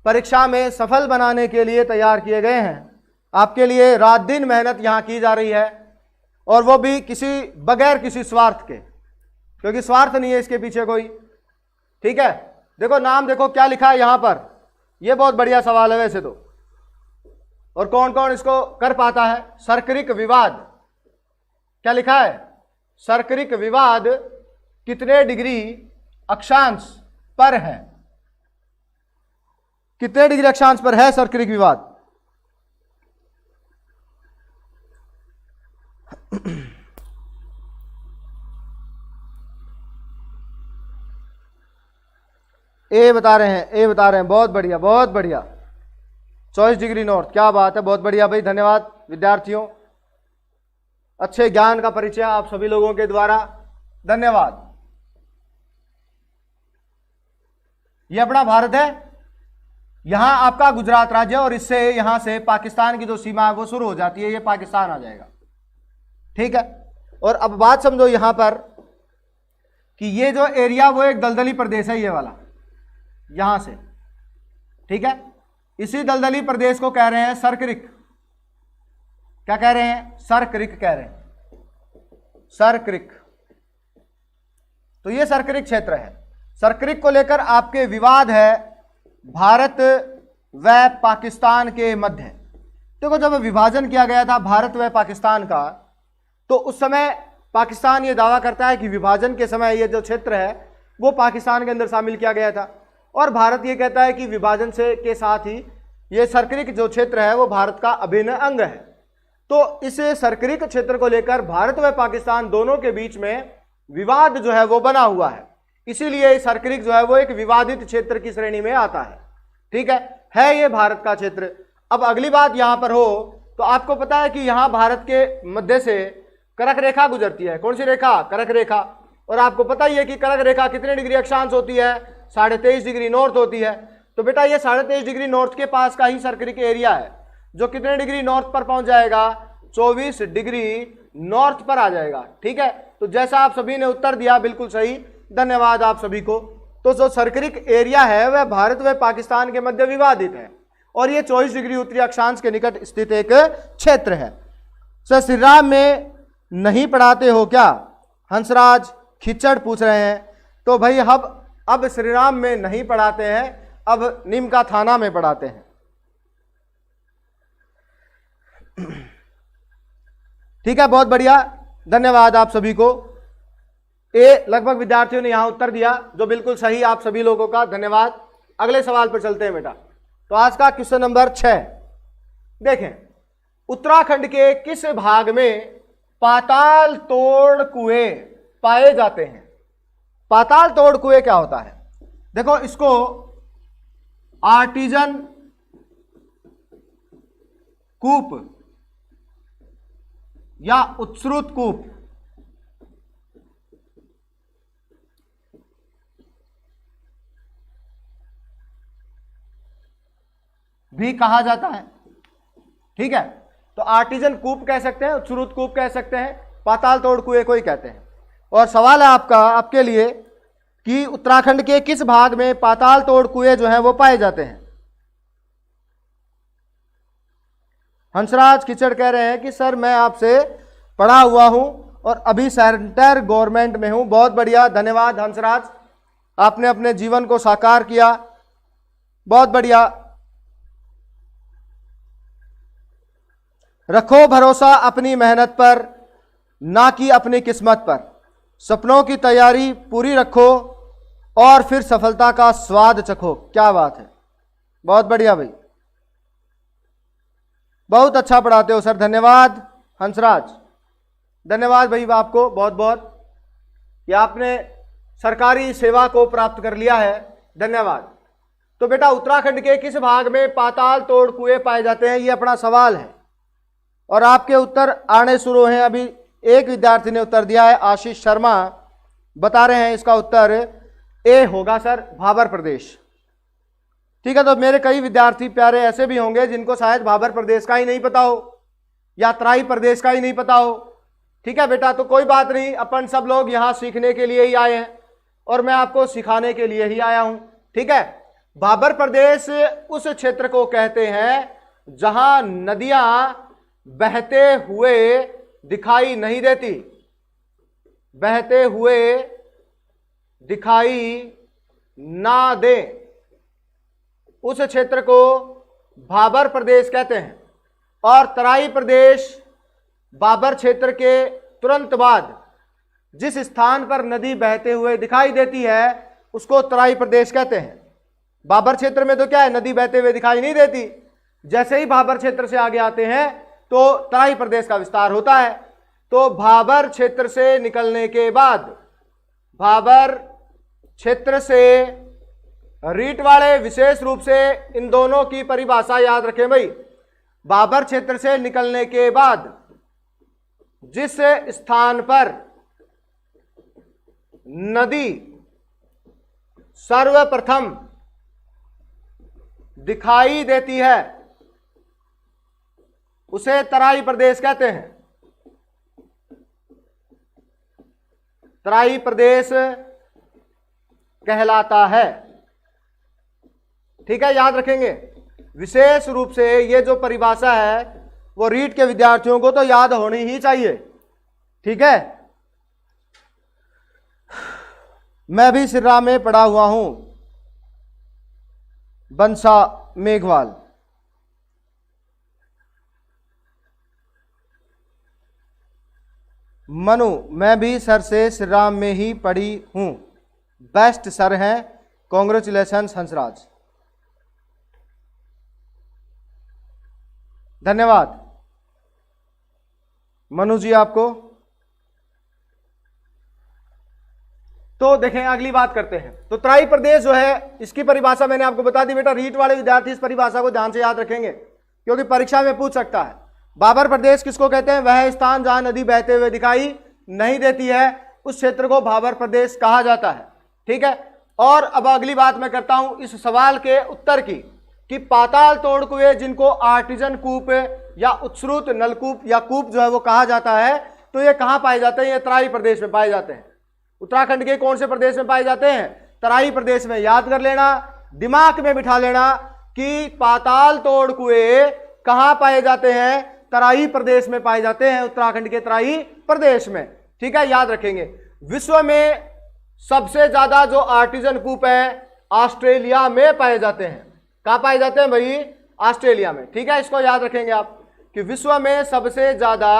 परीक्षा में सफल बनाने के लिए तैयार किए गए हैं। आपके लिए रात दिन मेहनत यहां की जा रही है, और वो भी बगैर किसी स्वार्थ के, क्योंकि स्वार्थ नहीं है इसके पीछे कोई। ठीक है, देखो नाम देखो क्या लिखा है यहां पर, ये बहुत बढ़िया सवाल है वैसे तो, और कौन कौन इसको कर पाता है। सर्करिक विवाद, क्या लिखा है, सर्करिक विवाद कितने डिग्री अक्षांश पर है, कितने डिग्री अक्षांश पर है सर्करिक विवाद। ए बता रहे हैं, ए बता रहे हैं, बहुत बढ़िया बहुत बढ़िया। 24 डिग्री नॉर्थ, क्या बात है, बहुत बढ़िया भाई, धन्यवाद विद्यार्थियों। अच्छे ज्ञान का परिचय आप सभी लोगों के द्वारा, धन्यवाद। ये अपना भारत है, यहां आपका गुजरात राज्य, और इससे यहां से पाकिस्तान की जो सीमा है वो शुरू हो जाती है, ये पाकिस्तान आ जाएगा, ठीक है। और अब बात समझो यहां पर कि ये जो एरिया वो एक दलदली प्रदेश है, ये वाला यहां से, ठीक है। इसी दलदली प्रदेश को कह रहे हैं सरक्रिक। क्या कह रहे हैं? सरक्रिक कह रहे हैं, सरक्रिक। तो ये सरक्रिक क्षेत्र है। सरक्रिक को लेकर आपके विवाद है भारत व पाकिस्तान के मध्य। देखो, जब विभाजन किया गया था भारत व पाकिस्तान का, तो उस समय पाकिस्तान ये दावा करता है कि विभाजन के समय ये जो क्षेत्र है वो पाकिस्तान के अंदर शामिल किया गया था, और भारत ये कहता है कि विभाजन से के साथ ही ये सरक्रिक जो क्षेत्र है वो भारत का अभिन्न अंग है। तो इस सरक्रिक क्षेत्र को लेकर भारत व पाकिस्तान दोनों के बीच में विवाद जो है वो बना हुआ है, इसीलिए सरक्रिक जो है वो एक विवादित क्षेत्र की श्रेणी में आता है, ठीक है ये भारत का क्षेत्र। अब अगली बात यहां पर हो तो आपको पता है कि यहां भारत के मध्य से करक रेखा गुजरती है। कौन सी रेखा? करक रेखा। और आपको पता ही है कि करक रेखा कितने डिग्री अक्षांश होती है? 23.5 डिग्री नॉर्थ होती है। तो बेटा ये 23.5 डिग्री नॉर्थ के पास का ही सरक्रिक एरिया है, जो कितने डिग्री नॉर्थ पर पहुंच जाएगा? 24 डिग्री नॉर्थ पर आ जाएगा, ठीक है। तो जैसा आप सभी ने उत्तर दिया बिल्कुल सही, धन्यवाद आप सभी को। तो जो सरक्रिक एरिया है वह भारत व पाकिस्तान के मध्य विवादित है, और यह 24 डिग्री उत्तरी अक्षांश के निकट स्थित एक क्षेत्र है। सर श्री राम में नहीं पढ़ाते हो क्या? हंसराज खिचड़ पूछ रहे हैं। तो भाई अब श्री राम में नहीं पढ़ाते हैं, अब नीम का थाना में पढ़ाते हैं, ठीक है, बहुत बढ़िया, धन्यवाद आप सभी को। लगभग विद्यार्थियों ने यहां उत्तर दिया, जो बिल्कुल सही, आप सभी लोगों का धन्यवाद। अगले सवाल पर चलते हैं बेटा। तो आज का क्वेश्चन नंबर 6 देखें, उत्तराखंड के किस भाग में पाताल तोड़ कुएं पाए जाते हैं? पाताल तोड़ कुएं क्या होता है? देखो, इसको आर्टिजन कूप या उत्सृत कूप भी कहा जाता है, ठीक है। तो आर्टिजन कूप कह सकते हैं, उत्सृत कूप कह सकते हैं, पाताल तोड़ कुएं को ही कहते हैं। और सवाल है आपके लिए कि उत्तराखंड के किस भाग में पाताल तोड़ कुएं जो हैं वो पाए जाते हैं? हंसराज खिचड़ कह रहे हैं कि सर मैं आपसे पढ़ा हुआ हूं और अभी सेंटर गवर्नमेंट में हूं। बहुत बढ़िया, धन्यवाद हंसराज, आपने अपने जीवन को साकार किया, बहुत बढ़िया। रखो भरोसा अपनी मेहनत पर, ना कि अपनी किस्मत पर। सपनों की तैयारी पूरी रखो और फिर सफलता का स्वाद चखो। क्या बात है, बहुत बढ़िया भाई, बहुत अच्छा पढ़ाते हो सर, धन्यवाद हंसराज, धन्यवाद भाई आपको बहुत बहुत, कि आपने सरकारी सेवा को प्राप्त कर लिया है, धन्यवाद। तो बेटा उत्तराखंड के किस भाग में पाताल तोड़ कुएं पाए जाते हैं, ये अपना सवाल है, और आपके उत्तर आने शुरू हैं। अभी एक विद्यार्थी ने उत्तर दिया है, आशीष शर्मा बता रहे हैं इसका उत्तर ए होगा सर, भाबर प्रदेश, ठीक है। तो मेरे कई विद्यार्थी प्यारे ऐसे भी होंगे जिनको शायद भाबर प्रदेश का ही नहीं पता हो या तराई प्रदेश का ही नहीं पता हो, ठीक है बेटा। तो कोई बात नहीं, अपन सब लोग यहाँ सीखने के लिए ही आए हैं और मैं आपको सिखाने के लिए ही आया हूं, ठीक है। भाबर प्रदेश उस क्षेत्र को कहते हैं जहां नदियां बहते हुए दिखाई नहीं देती, बहते हुए दिखाई ना दे, उस क्षेत्र को भाबर प्रदेश कहते हैं। और तराई प्रदेश भाबर क्षेत्र के तुरंत बाद जिस स्थान पर नदी बहते हुए दिखाई देती है उसको तराई प्रदेश कहते हैं। भाबर क्षेत्र में तो क्या है, नदी बहते हुए दिखाई नहीं देती, जैसे ही भाबर क्षेत्र से आगे आते हैं तो तराई प्रदेश का विस्तार होता है। तो भाबर क्षेत्र से निकलने के बाद, भाबर क्षेत्र से रीट वाले विशेष रूप से इन दोनों की परिभाषा याद रखें भाई। बाबर क्षेत्र से निकलने के बाद जिस स्थान पर नदी सर्वप्रथम दिखाई देती है उसे तराई प्रदेश कहते हैं। तराई प्रदेश कहलाता है। ठीक है, याद रखेंगे। विशेष रूप से ये जो परिभाषा है वो रीट के विद्यार्थियों को तो याद होनी ही चाहिए। ठीक है, मैं भी सिर्रा में पढ़ा हुआ हूं, बंसा मेघवाल। मनु, मैं भी सर से सिर्रा में ही पढ़ी हूं, बेस्ट सर हैं, कॉन्ग्रेचुलेशंस हंसराज। धन्यवाद मनु जी आपको। तो देखें, अगली बात करते हैं। तो तराई प्रदेश जो है इसकी परिभाषा मैंने आपको बता दी बेटा। रीट वाले विद्यार्थी इस परिभाषा को ध्यान से याद रखेंगे क्योंकि परीक्षा में पूछ सकता है। बाबर प्रदेश किसको कहते हैं? वह स्थान जहां नदी बहते हुए दिखाई नहीं देती है उस क्षेत्र को बाबर प्रदेश कहा जाता है। ठीक है, और अब अगली बात मैं करता हूं इस सवाल के उत्तर की कि पाताल तोड़ कुएं जिनको आर्टिजन कूप या उत्सृत नलकूप या कूप जो है वो कहा जाता है, तो ये कहां पाए जाते हैं? ये तराई प्रदेश में पाए जाते हैं। उत्तराखंड के कौन से प्रदेश में पाए जाते हैं? तराई प्रदेश में। याद कर लेना, दिमाग में बिठा लेना कि पाताल तोड़ कुएं कहां पाए जाते हैं? तराई प्रदेश में पाए जाते हैं, उत्तराखंड के तराई प्रदेश में। ठीक है, याद रखेंगे। विश्व में सबसे ज्यादा जो आर्टिजन कूप है ऑस्ट्रेलिया में पाए जाते हैं। कहां पाए जाते हैं भाई? ऑस्ट्रेलिया में। ठीक है, इसको याद रखेंगे आप कि विश्व में सबसे ज्यादा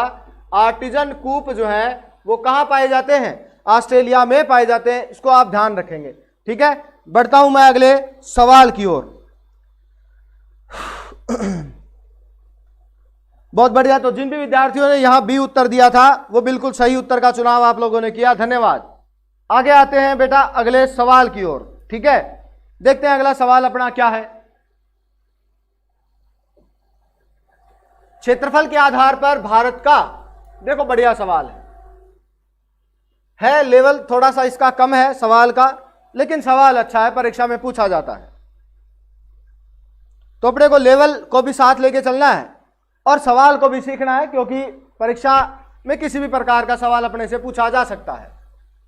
आर्टिजन कूप जो है वो कहां पाए जाते हैं? ऑस्ट्रेलिया में पाए जाते हैं। इसको आप ध्यान रखेंगे। ठीक है, बढ़ता हूं मैं अगले सवाल की ओर। बहुत बढ़िया। तो जिन भी विद्यार्थियों ने यहां बी उत्तर दिया था वो बिल्कुल सही उत्तर का चुनाव आप लोगों ने किया, धन्यवाद। आगे आते हैं बेटा अगले सवाल की ओर। ठीक है, देखते हैं अगला सवाल अपना क्या है। क्षेत्रफल के आधार पर भारत का, देखो बढ़िया सवाल है लेवल थोड़ा सा इसका कम है सवाल का, लेकिन सवाल अच्छा है, परीक्षा में पूछा जाता है। तो अपने को लेवल को भी साथ लेके चलना है और सवाल को भी सीखना है क्योंकि परीक्षा में किसी भी प्रकार का सवाल अपने से पूछा जा सकता है।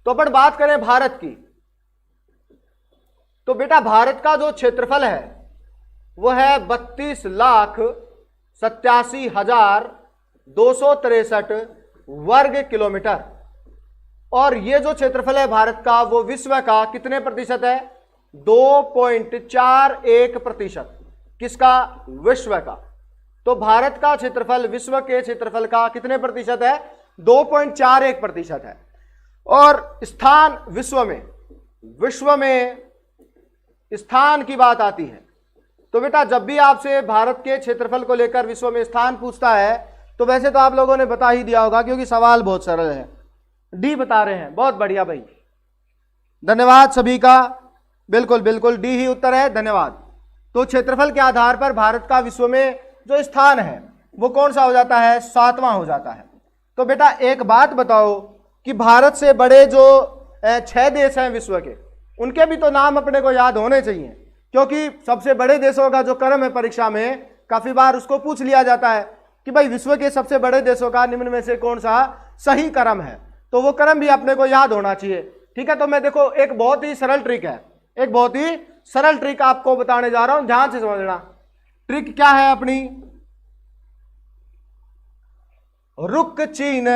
तो अपन बात करें भारत की, तो बेटा भारत का जो क्षेत्रफल है वो है 32,87,263 वर्ग किलोमीटर। और ये जो क्षेत्रफल है भारत का वो विश्व का कितने प्रतिशत है? 2.41%। किसका? विश्व का। तो भारत का क्षेत्रफल विश्व के क्षेत्रफल का कितने प्रतिशत है? 2.41% है। और स्थान विश्व में स्थान की बात आती है तो बेटा जब भी आपसे भारत के क्षेत्रफल को लेकर विश्व में स्थान पूछता है तो वैसे तो आप लोगों ने बता ही दिया होगा क्योंकि सवाल बहुत सरल है। डी बता रहे हैं, बहुत बढ़िया भाई, धन्यवाद सभी का। बिल्कुल बिल्कुल डी ही उत्तर है, धन्यवाद। तो क्षेत्रफल के आधार पर भारत का विश्व में जो स्थान है वो कौन सा हो जाता है? 7वां हो जाता है। तो बेटा एक बात बताओ कि भारत से बड़े जो 6 देश हैं विश्व के, उनके भी तो नाम अपने को याद होने चाहिए क्योंकि सबसे बड़े देशों का जो क्रम है परीक्षा में काफी बार उसको पूछ लिया जाता है कि भाई विश्व के सबसे बड़े देशों का निम्न में से कौन सा सही क्रम है, तो वो क्रम भी अपने को याद होना चाहिए। ठीक है, तो मैं देखो एक बहुत ही सरल ट्रिक है, एक बहुत ही सरल ट्रिक आपको बताने जा रहा हूं, ध्यान से समझना। ट्रिक क्या है अपनी? रुक चीन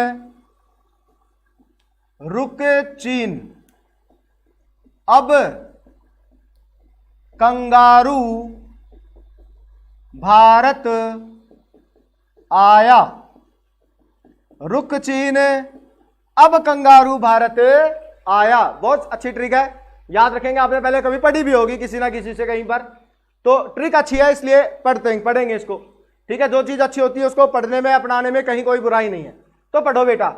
अब कंगारू भारत आया। रुक चीन अब कंगारू भारत आया। बहुत अच्छी ट्रिक है, याद रखेंगे। आपने पहले कभी पढ़ी भी होगी किसी ना किसी से कहीं पर, तो ट्रिक अच्छी है इसलिए पढ़ेंगे इसको। ठीक है, जो चीज अच्छी होती है उसको पढ़ने में अपनाने में कहीं कोई बुराई नहीं है, तो पढ़ो बेटा।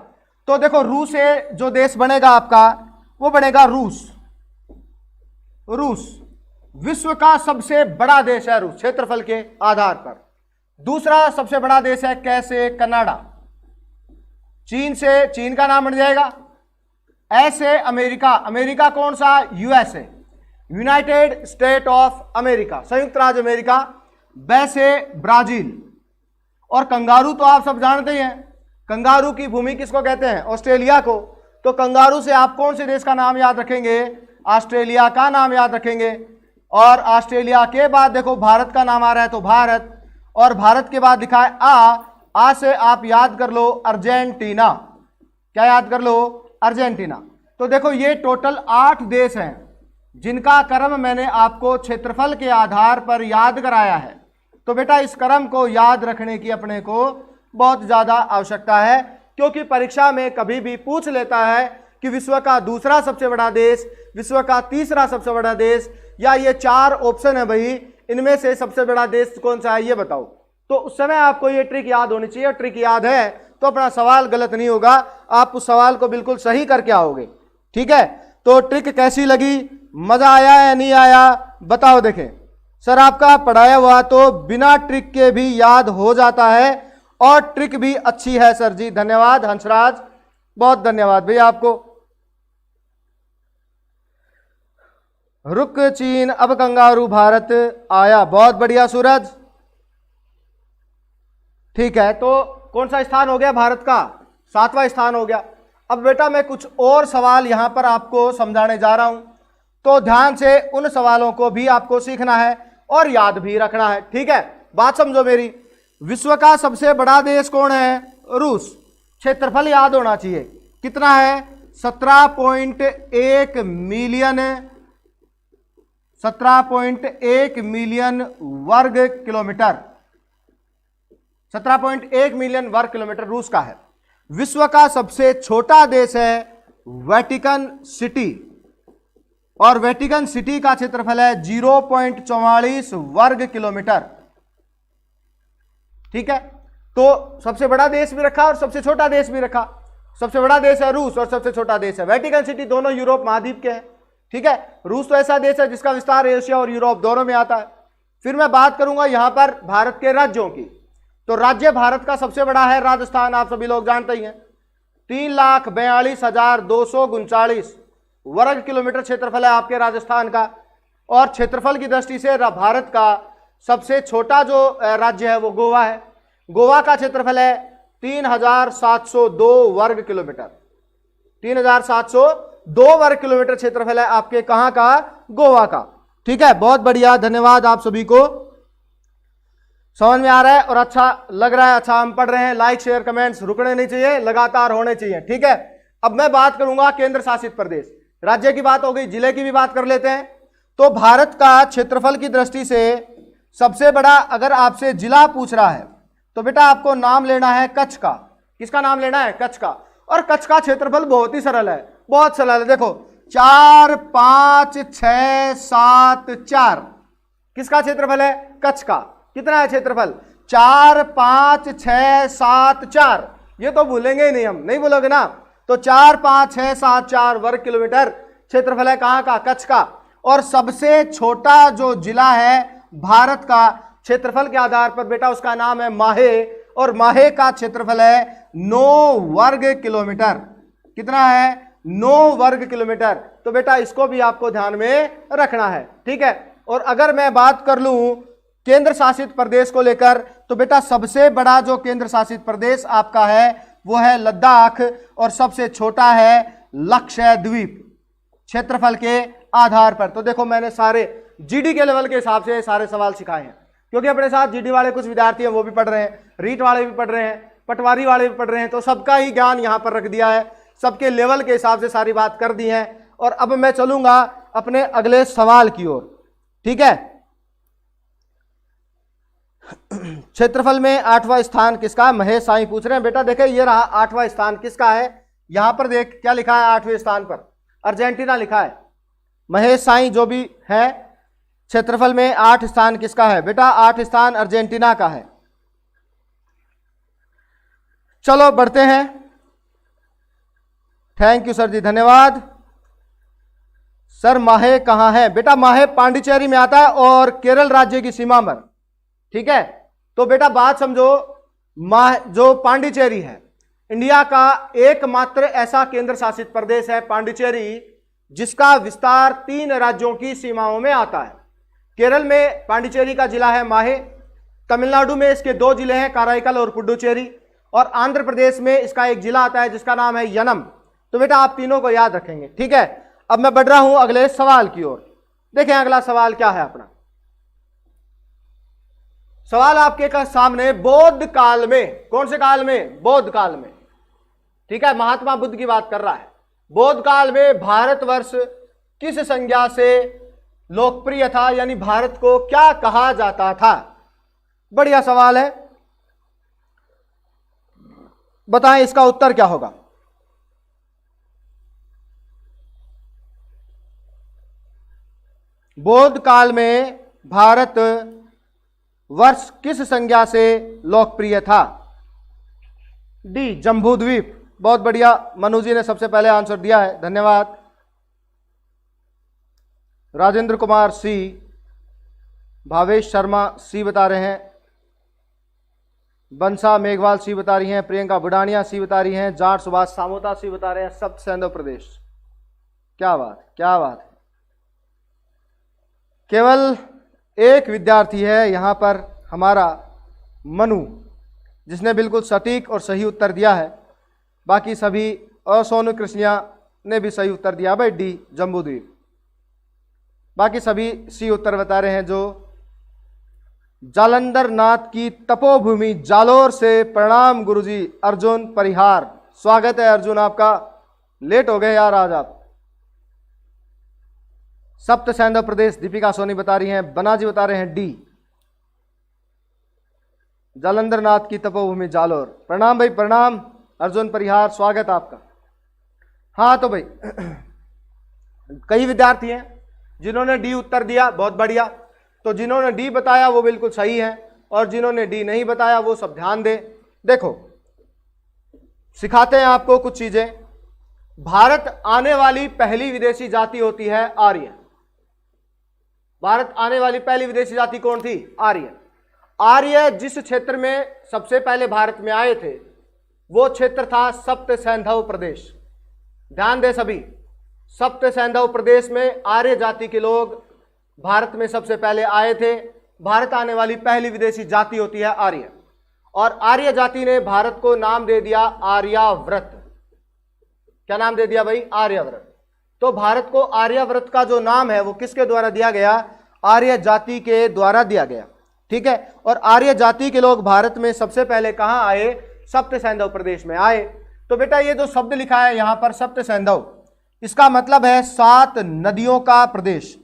तो देखो रूस से जो देश बनेगा आपका वो बनेगा रूस। विश्व का सबसे बड़ा देश है रूस क्षेत्रफल के आधार पर। दूसरा सबसे बड़ा देश है कैसे, कनाडा। चीन से चीन का नाम बन जाएगा। ऐसे अमेरिका, अमेरिका कौन सा, USA, United state of America, संयुक्त राज्य अमेरिका। वैसे ब्राजील। और कंगारू तो आप सब जानते ही हैं, कंगारू की भूमि किसको कहते हैं, ऑस्ट्रेलिया को। तो कंगारू से आप कौन से देश का नाम याद रखेंगे, ऑस्ट्रेलिया का नाम याद रखेंगे। और ऑस्ट्रेलिया के बाद देखो भारत का नाम आ रहा है तो भारत, और भारत के बाद लिखा है आ से आप याद कर लो अर्जेंटीना। क्या याद कर लो, अर्जेंटीना। तो देखो ये टोटल 8 देश हैं जिनका क्रम मैंने आपको क्षेत्रफल के आधार पर याद कराया है। तो बेटा इस क्रम को याद रखने की अपने को बहुत ज्यादा आवश्यकता है, क्योंकि परीक्षा में कभी भी पूछ लेता है कि विश्व का दूसरा सबसे बड़ा देश, विश्व का तीसरा सबसे बड़ा देश, या ये 4 ऑप्शन है भाई, इनमें से सबसे बड़ा देश कौन सा है ये बताओ। तो उस समय आपको ये ट्रिक याद होनी चाहिए। ट्रिक याद है तो अपना सवाल गलत नहीं होगा, आप उस सवाल को बिल्कुल सही करके आओगे। ठीक है, तो ट्रिक कैसी लगी, मजा आया या नहीं आया बताओ। देखें सर आपका पढ़ाया हुआ तो बिना ट्रिक के भी याद हो जाता है, और ट्रिक भी अच्छी है सर जी। धन्यवाद हंसराज, बहुत धन्यवाद भैया आपको। रुक चीन अब कंगारू भारत आया, बहुत बढ़िया सूरज। ठीक है, तो कौन सा स्थान हो गया भारत का, 7वां स्थान हो गया। अब बेटा मैं कुछ और सवाल यहां पर आपको समझाने जा रहा हूं, तो ध्यान से उन सवालों को भी आपको सीखना है और याद भी रखना है। ठीक है, बात समझो मेरी। विश्व का सबसे बड़ा देश कौन है, रूस। क्षेत्रफल याद होना चाहिए, कितना है, 17.1 मिलियन, 17.1 मिलियन वर्ग किलोमीटर, 17.1 मिलियन वर्ग किलोमीटर रूस का है। विश्व का सबसे छोटा देश है वेटिकन सिटी, और वेटिकन सिटी का क्षेत्रफल है 0.44 वर्ग किलोमीटर। ठीक है, तो सबसे बड़ा देश भी रखा और सबसे छोटा देश भी रखा। सबसे बड़ा देश है रूस और सबसे छोटा देश है वेटिकन सिटी, दोनों यूरोप महाद्वीप के हैं। ठीक है, रूस तो ऐसा देश है जिसका विस्तार एशिया और यूरोप दोनों में आता है। फिर मैं बात करूंगा यहां पर भारत के राज्यों की। तो राज्य भारत का सबसे बड़ा है राजस्थान, आप सभी लोग जानते ही हैं। 3,42,239 वर्ग किलोमीटर क्षेत्रफल है आपके राजस्थान का। और क्षेत्रफल की दृष्टि से भारत का सबसे छोटा जो राज्य है वो गोवा है। गोवा का क्षेत्रफल है 3,702 वर्ग किलोमीटर, 3,702 वर्ग किलोमीटर क्षेत्रफल है आपके कहां का, गोवा का। ठीक है, बहुत बढ़िया, धन्यवाद आप सभी को। समझ में आ रहा है और अच्छा लग रहा है, अच्छा हम पढ़ रहे हैं। लाइक शेयर कमेंट्स रुकने नहीं चाहिए, लगातार होने चाहिए। ठीक है, अब मैं बात करूंगा केंद्र शासित प्रदेश। राज्य की बात हो गई, जिले की भी बात कर लेते हैं। तो भारत का क्षेत्रफल की दृष्टि से सबसे बड़ा अगर आपसे जिला पूछ रहा है तो बेटा आपको नाम लेना है कच्छ का। किसका नाम लेना है, कच्छ का। और कच्छ का क्षेत्रफल बहुत ही सरल है, बहुत सरल है। देखो 4, 5, 6, 7, 4 किसका क्षेत्रफल है, कच्छ का। कितना है क्षेत्रफल, 4, 5, 6, 7, 4। ये तो भूलेंगे ही नहीं हम, नहीं भूलोगे ना। तो 4, 5, 6, 7, 4 वर्ग किलोमीटर क्षेत्रफल है कहां का, कच्छ का। और सबसे छोटा जो जिला है भारत का क्षेत्रफल के आधार पर बेटा उसका नाम है माहे, और माहे का क्षेत्रफल है 9 वर्ग किलोमीटर। कितना है, 9 वर्ग किलोमीटर। तो बेटा इसको भी आपको ध्यान में रखना है। ठीक है, और अगर मैं बात कर लूं केंद्र शासित प्रदेश को लेकर तो बेटा सबसे बड़ा जो केंद्र शासित प्रदेश आपका है वो है लद्दाख, और सबसे छोटा है लक्षद्वीप क्षेत्रफल के आधार पर। तो देखो मैंने सारे जीडी के लेवल के हिसाब से सारे सवाल सिखाए हैं, क्योंकि अपने साथ जीडी वाले कुछ विद्यार्थी हैं वो भी पढ़ रहे हैं, रीट वाले भी पढ़ रहे हैं, पटवारी वाले भी पढ़ रहे हैं। तो सबका ही ज्ञान यहां पर रख दिया है, सबके लेवल के हिसाब से सारी बात कर दी है। और अब मैं चलूंगा अपने अगले सवाल की ओर। ठीक है, क्षेत्रफल में 8वां स्थान किसका, महेश साईं पूछ रहे हैं। बेटा देखे ये रहा 8वां स्थान किसका है, यहां पर देख क्या लिखा है 8वें स्थान पर, अर्जेंटीना लिखा है। महेश साईं जो भी है, क्षेत्रफल में 8 स्थान किसका है, बेटा 8 स्थान अर्जेंटीना का है। चलो बढ़ते हैं, थैंक यू सर जी, धन्यवाद। सर माहे कहाँ है? बेटा माहे पांडिचेरी में आता है और केरल राज्य की सीमा पर, ठीक है। तो बेटा बात समझो, जो पांडिचेरी है इंडिया का एकमात्र ऐसा केंद्र शासित प्रदेश है पांडिचेरी जिसका विस्तार 3 राज्यों की सीमाओं में आता है। केरल में पांडिचेरी का जिला है माहे, तमिलनाडु में इसके 2 जिले हैं कराईकल और पुडुचेरी, और आंध्र प्रदेश में इसका एक जिला आता है जिसका नाम है यनम। तो बेटा आप तीनों को याद रखेंगे, ठीक है। अब मैं बढ़ रहा हूं अगले सवाल की ओर। देखें अगला सवाल क्या है अपना। सवाल आपके का सामने, बौद्ध काल में, कौन से काल में? बौद्ध काल में, ठीक है। महात्मा बुद्ध की बात कर रहा है। बौद्ध काल में भारतवर्ष किस संज्ञा से लोकप्रिय था, यानी भारत को क्या कहा जाता था? बढ़िया सवाल है, बताएं इसका उत्तर क्या होगा। बौद्ध काल में भारत वर्ष किस संज्ञा से लोकप्रिय था? डी, जम्बूद्वीप। बहुत बढ़िया, मनु जी ने सबसे पहले आंसर दिया है, धन्यवाद। राजेंद्र कुमार सी, भावेश शर्मा सी बता रहे हैं, बंसा मेघवाल सी बता रही हैं, प्रियंका बुडानिया सी बता रही हैं, जाट सुभाष सामोता सी बता रहे हैं, सप्त सैंधव प्रदेश। क्या बात, क्या बात है। केवल एक विद्यार्थी है यहां पर हमारा मनु जिसने बिल्कुल सटीक और सही उत्तर दिया है, बाकी सभी, और सोनू कृष्णिया ने भी सही उत्तर दिया भाई, डी जम्बूद्वीप। बाकी सभी सी उत्तर बता रहे हैं। जो जालंधर नाथ की तपोभूमि जालोर से प्रणाम गुरुजी, अर्जुन परिहार। स्वागत है अर्जुन आपका, लेट हो गए यार आज आप। सप्त सैंधव प्रदेश, दीपिका सोनी बता रही हैं, बनाजी बता रहे हैं डी, जालंधर नाथ की तपोभूमि जालोर। प्रणाम भाई प्रणाम, अर्जुन परिहार स्वागत आपका। हाँ तो भाई कई विद्यार्थी हैं जिन्होंने डी उत्तर दिया, बहुत बढ़िया। तो जिन्होंने डी बताया वो बिल्कुल सही है, और जिन्होंने डी नहीं बताया वो सब ध्यान दें। देखो सिखाते हैं आपको कुछ चीजें। भारत आने वाली पहली विदेशी जाति होती है आर्य। भारत आने वाली पहली विदेशी जाति कौन थी? आर्य। आर्य जिस क्षेत्र में सबसे पहले भारत में आए थे वो क्षेत्र था सप्त सैंधव प्रदेश। ध्यान दें सभी, सप्त सैंधव प्रदेश में आर्य जाति के लोग भारत में सबसे पहले आए थे। भारत आने वाली पहली विदेशी जाति होती है आर्य, और आर्य जाति ने भारत को नाम दे दिया आर्याव्रत। क्या नाम दे दिया भाई? आर्याव्रत। तो भारत को आर्याव्रत का जो नाम है वो किसके द्वारा दिया गया? आर्य जाति के द्वारा दिया गया, ठीक है। और आर्य जाति के लोग भारत में सबसे पहले कहां आए? सप्त सैंधव प्रदेश में आए। तो बेटा ये जो शब्द लिखा है यहां पर सप्त सैंधव, इसका मतलब है 7 नदियों का प्रदेश।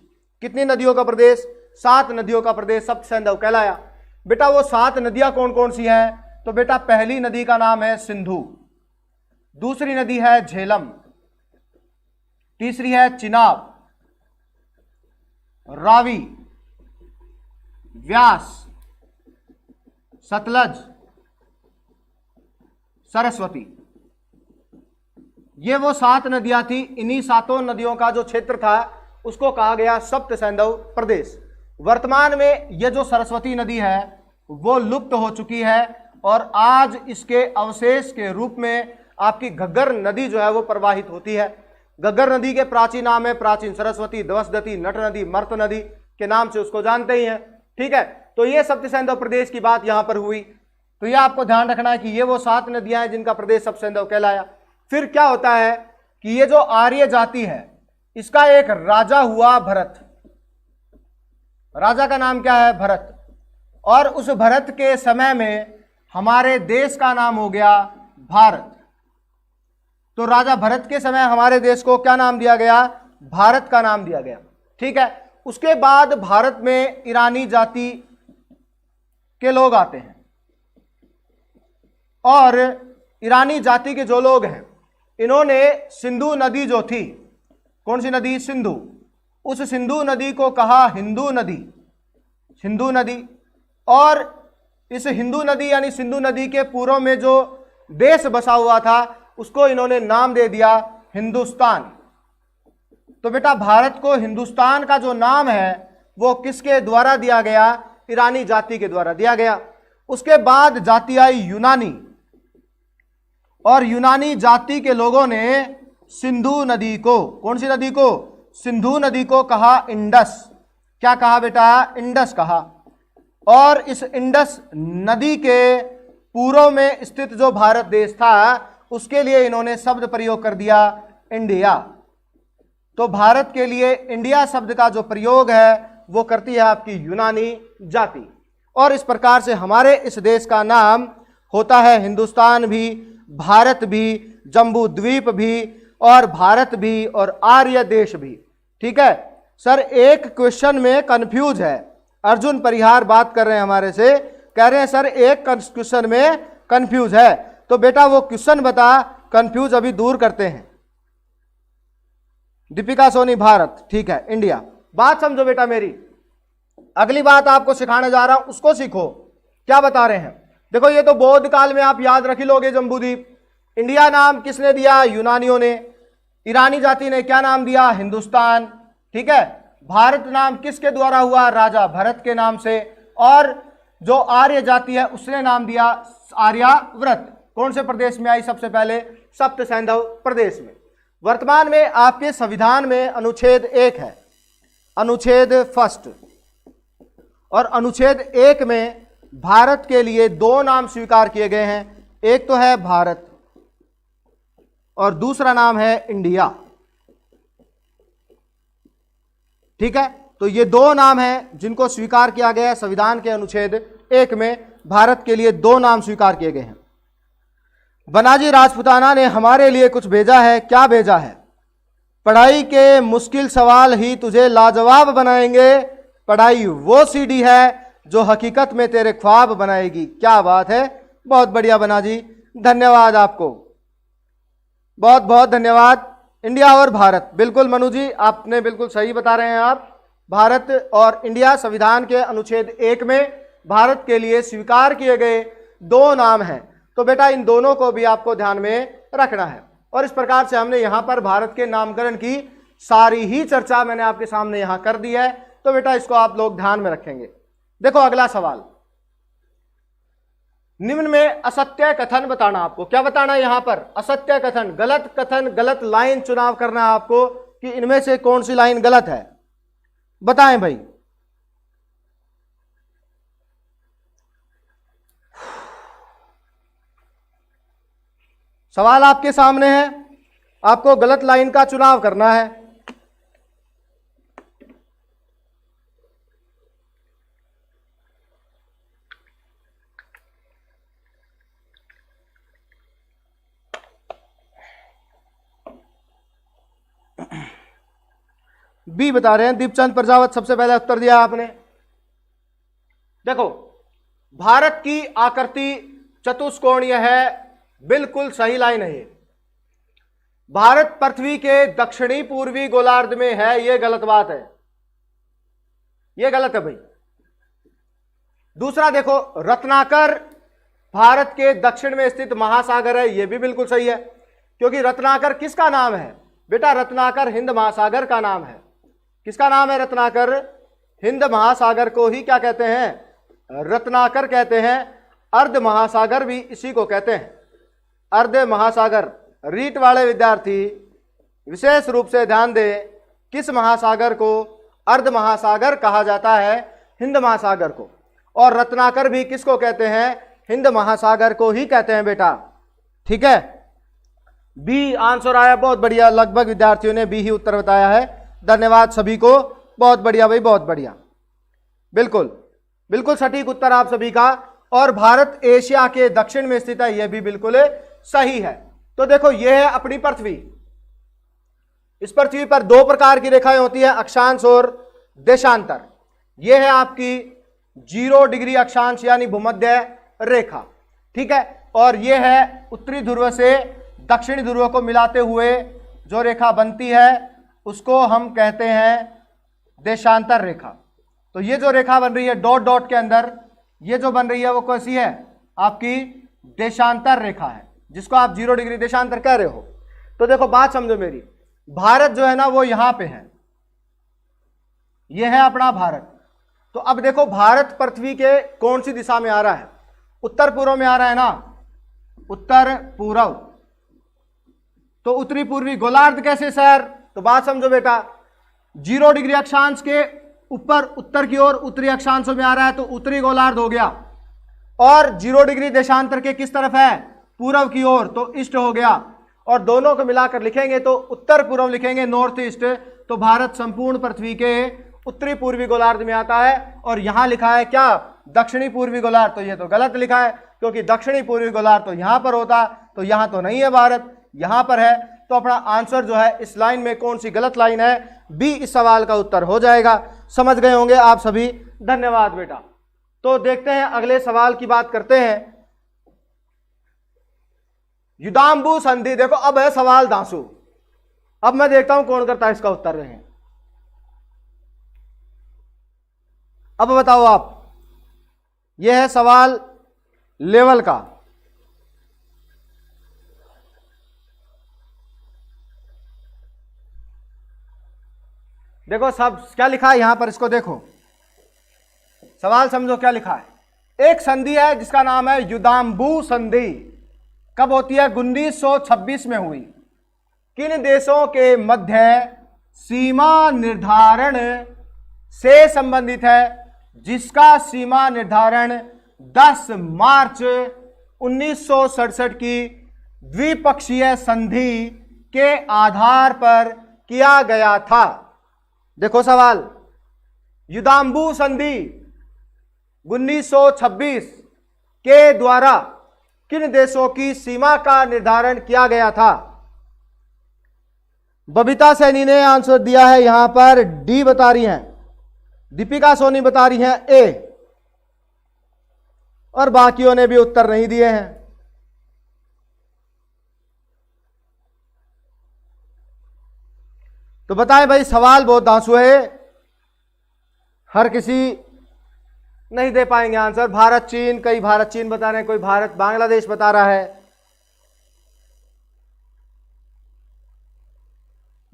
कितनी नदियों का प्रदेश? 7 नदियों का प्रदेश सप्त सैंधव कहलाया। बेटा वो 7 नदियां कौन कौन सी हैं? तो बेटा पहली नदी का नाम है सिंधु, दूसरी नदी है झेलम, तीसरी है चिनाब, रावी, व्यास, सतलज, सरस्वती। ये वो 7 नदियां थी। इन्हीं 7 नदियों का जो क्षेत्र था उसको कहा गया सप्त सैंधव प्रदेश। वर्तमान में ये जो सरस्वती नदी है वो लुप्त हो चुकी है, और आज इसके अवशेष के रूप में आपकी घग्गर नदी जो है वो प्रवाहित होती है। घग्गर नदी के प्राचीन नाम है प्राचीन सरस्वती, दवसदती, नट नदी, मर्त नदी के नाम से उसको जानते ही हैं, ठीक है। तो ये सप्त सैंधव प्रदेश की बात यहां पर हुई। तो ये आपको ध्यान रखना है कि ये वो 7 नदियां हैं जिनका प्रदेश सप्त सैंधव कहलाया। फिर क्या होता है कि ये जो आर्य जाति है इसका एक राजा हुआ भरत। राजा का नाम क्या है? भरत। और उस भरत के समय में हमारे देश का नाम हो गया भारत। तो राजा भरत के समय हमारे देश को क्या नाम दिया गया? भारत का नाम दिया गया, ठीक है। उसके बाद भारत में ईरानी जाति के लोग आते हैं, और ईरानी जाति के जो लोग हैं इन्होंने सिंधु नदी जो थी, कौन सी नदी? सिंधु। उस सिंधु नदी को कहा हिंदू नदी, सिंधु नदी। और इस हिंदू नदी यानी सिंधु नदी के पूर्व में जो देश बसा हुआ था उसको इन्होंने नाम दे दिया हिंदुस्तान। तो बेटा भारत को हिंदुस्तान का जो नाम है वो किसके द्वारा दिया गया? ईरानी जाति के द्वारा दिया गया। उसके बाद जाति आई यूनानी, और यूनानी जाति के लोगों ने सिंधु नदी को, कौन सी नदी को? सिंधु नदी को कहा इंडस। क्या कहा बेटा? इंडस कहा। और इस इंडस नदी के पूर्व में स्थित जो भारत देश था उसके लिए इन्होंने शब्द प्रयोग कर दिया इंडिया। तो भारत के लिए इंडिया शब्द का जो प्रयोग है वो करती है आपकी यूनानी जाति। और इस प्रकार से हमारे इस देश का नाम होता है हिंदुस्तान भी, भारत भी, जम्बू द्वीप भी, और भारत भी, और आर्य देश भी। ठीक है सर, एक क्वेश्चन में कंफ्यूज है। अर्जुन परिहार बात कर रहे हैं हमारे से, कह रहे हैं सर एक क्वेश्चन में कंफ्यूज है। तो बेटा वो क्वेश्चन बता, कंफ्यूज अभी दूर करते हैं। दीपिका सोनी भारत, ठीक है, इंडिया। बात समझो बेटा मेरी, अगली बात आपको सिखाने जा रहा हूं उसको सीखो। क्या बता रहे हैं? देखो ये तो बौद्ध काल में आप याद रख ही लोगे जम्बूद्वीप। इंडिया नाम किसने दिया? यूनानियों ने। ईरानी जाति ने क्या नाम दिया? हिंदुस्तान। ठीक है, भारत नाम किसके द्वारा हुआ? राजा भरत के नाम से। और जो आर्य जाति है उसने नाम दिया आर्याव्रत। कौन से प्रदेश में आई सबसे पहले? सप्त सैंधव प्रदेश में। वर्तमान में आपके संविधान में अनुच्छेद 1 है, अनुच्छेद 1 और अनुच्छेद 1 में भारत के लिए 2 नाम स्वीकार किए गए हैं। एक तो है भारत और दूसरा नाम है इंडिया। ठीक है, तो ये 2 नाम हैं जिनको स्वीकार किया गया है संविधान के अनुच्छेद 1 में। भारत के लिए 2 नाम स्वीकार किए गए हैं। बनाजी राजपुताना ने हमारे लिए कुछ भेजा है। क्या भेजा है? पढ़ाई के मुश्किल सवाल ही तुझे लाजवाब बनाएंगे। पढ़ाई वो सीढ़ी है जो हकीकत में तेरे ख्वाब बनाएगी। क्या बात है, बहुत बढ़िया बनाजी, धन्यवाद आपको, बहुत बहुत धन्यवाद। इंडिया और भारत, बिल्कुल मनु जी आपने बिल्कुल सही बता रहे हैं आप। भारत और इंडिया संविधान के अनुच्छेद 1 में भारत के लिए स्वीकार किए गए 2 नाम हैं। तो बेटा इन दोनों को भी आपको ध्यान में रखना है। और इस प्रकार से हमने यहां पर भारत के नामकरण की सारी ही चर्चा मैंने आपके सामने यहां कर दी है। तो बेटा इसको आप लोग ध्यान में रखेंगे। देखो अगला सवाल, निम्न में असत्य कथन बताना। आपको क्या बताना है यहां पर? असत्य कथन, गलत कथन, गलत लाइन चुनाव करना है आपको कि इनमें से कौन सी लाइन गलत है। बताएं भाई। सवाल आपके सामने है, आपको गलत लाइन का चुनाव करना है। बी बता रहे हैं, दीपचंद प्रजापत सबसे पहले उत्तर दिया आपने। देखो भारत की आकृति चतुष्कोणीय है, बिल्कुल सही लाइन है ये। भारत पृथ्वी के दक्षिणी पूर्वी गोलार्ध में है, ये गलत बात है, ये गलत है भाई। दूसरा देखो, रत्नाकर भारत के दक्षिण में स्थित महासागर है, ये भी बिल्कुल सही है, क्योंकि रत्नाकर किसका नाम है बेटा? रत्नाकर हिंद महासागर का नाम है। किसका नाम है रत्नाकर? हिंद महासागर को ही क्या कहते हैं? रत्नाकर कहते हैं। अर्ध महासागर भी इसी को कहते हैं, अर्ध महासागर। रीट वाले विद्यार्थी विशेष रूप से ध्यान दें, किस महासागर को अर्ध महासागर कहा जाता है? हिंद महासागर को। और रत्नाकर भी किसको कहते हैं? हिंद महासागर को ही कहते हैं बेटा। ठीक है, बी आंसर आया, बहुत बढ़िया। लगभग विद्यार्थियों ने बी ही उत्तर बताया है, धन्यवाद सभी को, बहुत बढ़िया भाई, बहुत बढ़िया। बिल्कुल बिल्कुल सटीक उत्तर आप सभी का। और भारत एशिया के दक्षिण में स्थित है, यह भी बिल्कुल सही है। तो देखो यह है अपनी पृथ्वी। इस पृथ्वी पर 2 प्रकार की रेखाएं होती है, अक्षांश और देशांतर। यह है आपकी 0 डिग्री अक्षांश यानी भूमध्य रेखा। ठीक है, और यह है उत्तरी ध्रुव से दक्षिणी ध्रुव को मिलाते हुए जो रेखा बनती है उसको हम कहते हैं देशांतर रेखा। तो ये जो रेखा बन रही है डॉट डॉट के अंदर, ये जो बन रही है वो कैसी है? आपकी देशांतर रेखा है, जिसको आप 0 डिग्री देशांतर कह रहे हो। तो देखो बात समझो मेरी, भारत जो है ना वो यहां पे है, ये है अपना भारत। तो अब देखो भारत पृथ्वी के कौन सी दिशा में आ रहा है, उत्तर पूर्व में आ रहा है ना, उत्तर पूर्व। तो उत्तरी पूर्वी गोलार्ध कैसे सर, तो बात समझो बेटा, 0 डिग्री अक्षांश के ऊपर उत्तर की ओर उत्तरी अक्षांशों में आ रहा है तो उत्तरी गोलार्ध हो गया, और 0 डिग्री देशांतर के किस तरफ है, पूर्व की ओर, तो ईस्ट हो गया। और दोनों को मिलाकर लिखेंगे तो उत्तर पूर्व लिखेंगे, नॉर्थ ईस्ट। तो भारत संपूर्ण पृथ्वी के उत्तरी पूर्वी गोलार्ध में आता है। और यहां लिखा है क्या, दक्षिणी पूर्वी गोलार्ध, तो ये तो गलत लिखा है, क्योंकि दक्षिणी पूर्वी गोलार्ध तो यहां पर होता, तो यहां तो नहीं है, भारत यहां पर है। तो अपना आंसर जो है इस लाइन में कौन सी गलत लाइन है, बी इस सवाल का उत्तर हो जाएगा। समझ गए होंगे आप सभी, धन्यवाद बेटा। तो देखते हैं अगले सवाल की बात करते हैं। युदाम्बु संधि, देखो अब है सवाल दांसू, अब मैं देखता हूं कौन करता है इसका उत्तर रहे। अब बताओ आप, यह है सवाल लेवल का। देखो सब क्या लिखा है यहां पर, इसको देखो, सवाल समझो क्या लिखा है। एक संधि है जिसका नाम है युदाम्बु संधि, कब होती है, 1926 में हुई। किन देशों के मध्य सीमा निर्धारण से संबंधित है, जिसका सीमा निर्धारण 10 मार्च 1967 की द्विपक्षीय संधि के आधार पर किया गया था। देखो सवाल, युदाम्बु संधि 1926 के द्वारा किन देशों की सीमा का निर्धारण किया गया था। बबीता सैनी ने आंसर दिया है यहां पर, डी बता रही हैं, दीपिका सोनी बता रही हैं ए, और बाकियों ने भी उत्तर नहीं दिए हैं। तो बताएं भाई, सवाल बहुत दांसू है, हर किसी नहीं दे पाएंगे आंसर। भारत चीन, कई भारत चीन बता रहे हैं, कोई भारत बांग्लादेश बता रहा है।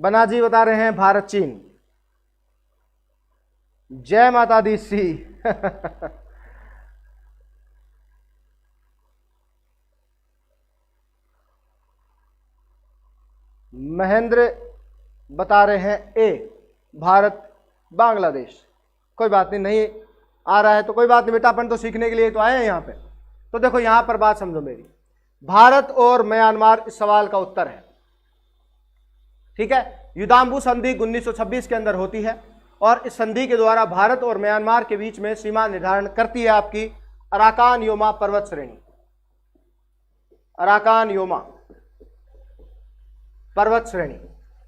बनाजी बता रहे हैं भारत चीन। जय माता दी सी। महेंद्र बता रहे हैं ए, भारत बांग्लादेश। कोई बात नहीं, नहीं आ रहा है तो कोई बात नहीं बेटा, अपन तो सीखने के लिए तो आए हैं यहाँ पे। तो देखो यहां पर बात समझो मेरी, भारत और म्यांमार इस सवाल का उत्तर है, ठीक है। युदाम्बु संधि 1926 के अंदर होती है, और इस संधि के द्वारा भारत और म्यांमार के बीच में सीमा निर्धारण करती है आपकी अराकान योमा पर्वत श्रेणी, अराकान योमा पर्वत श्रेणी।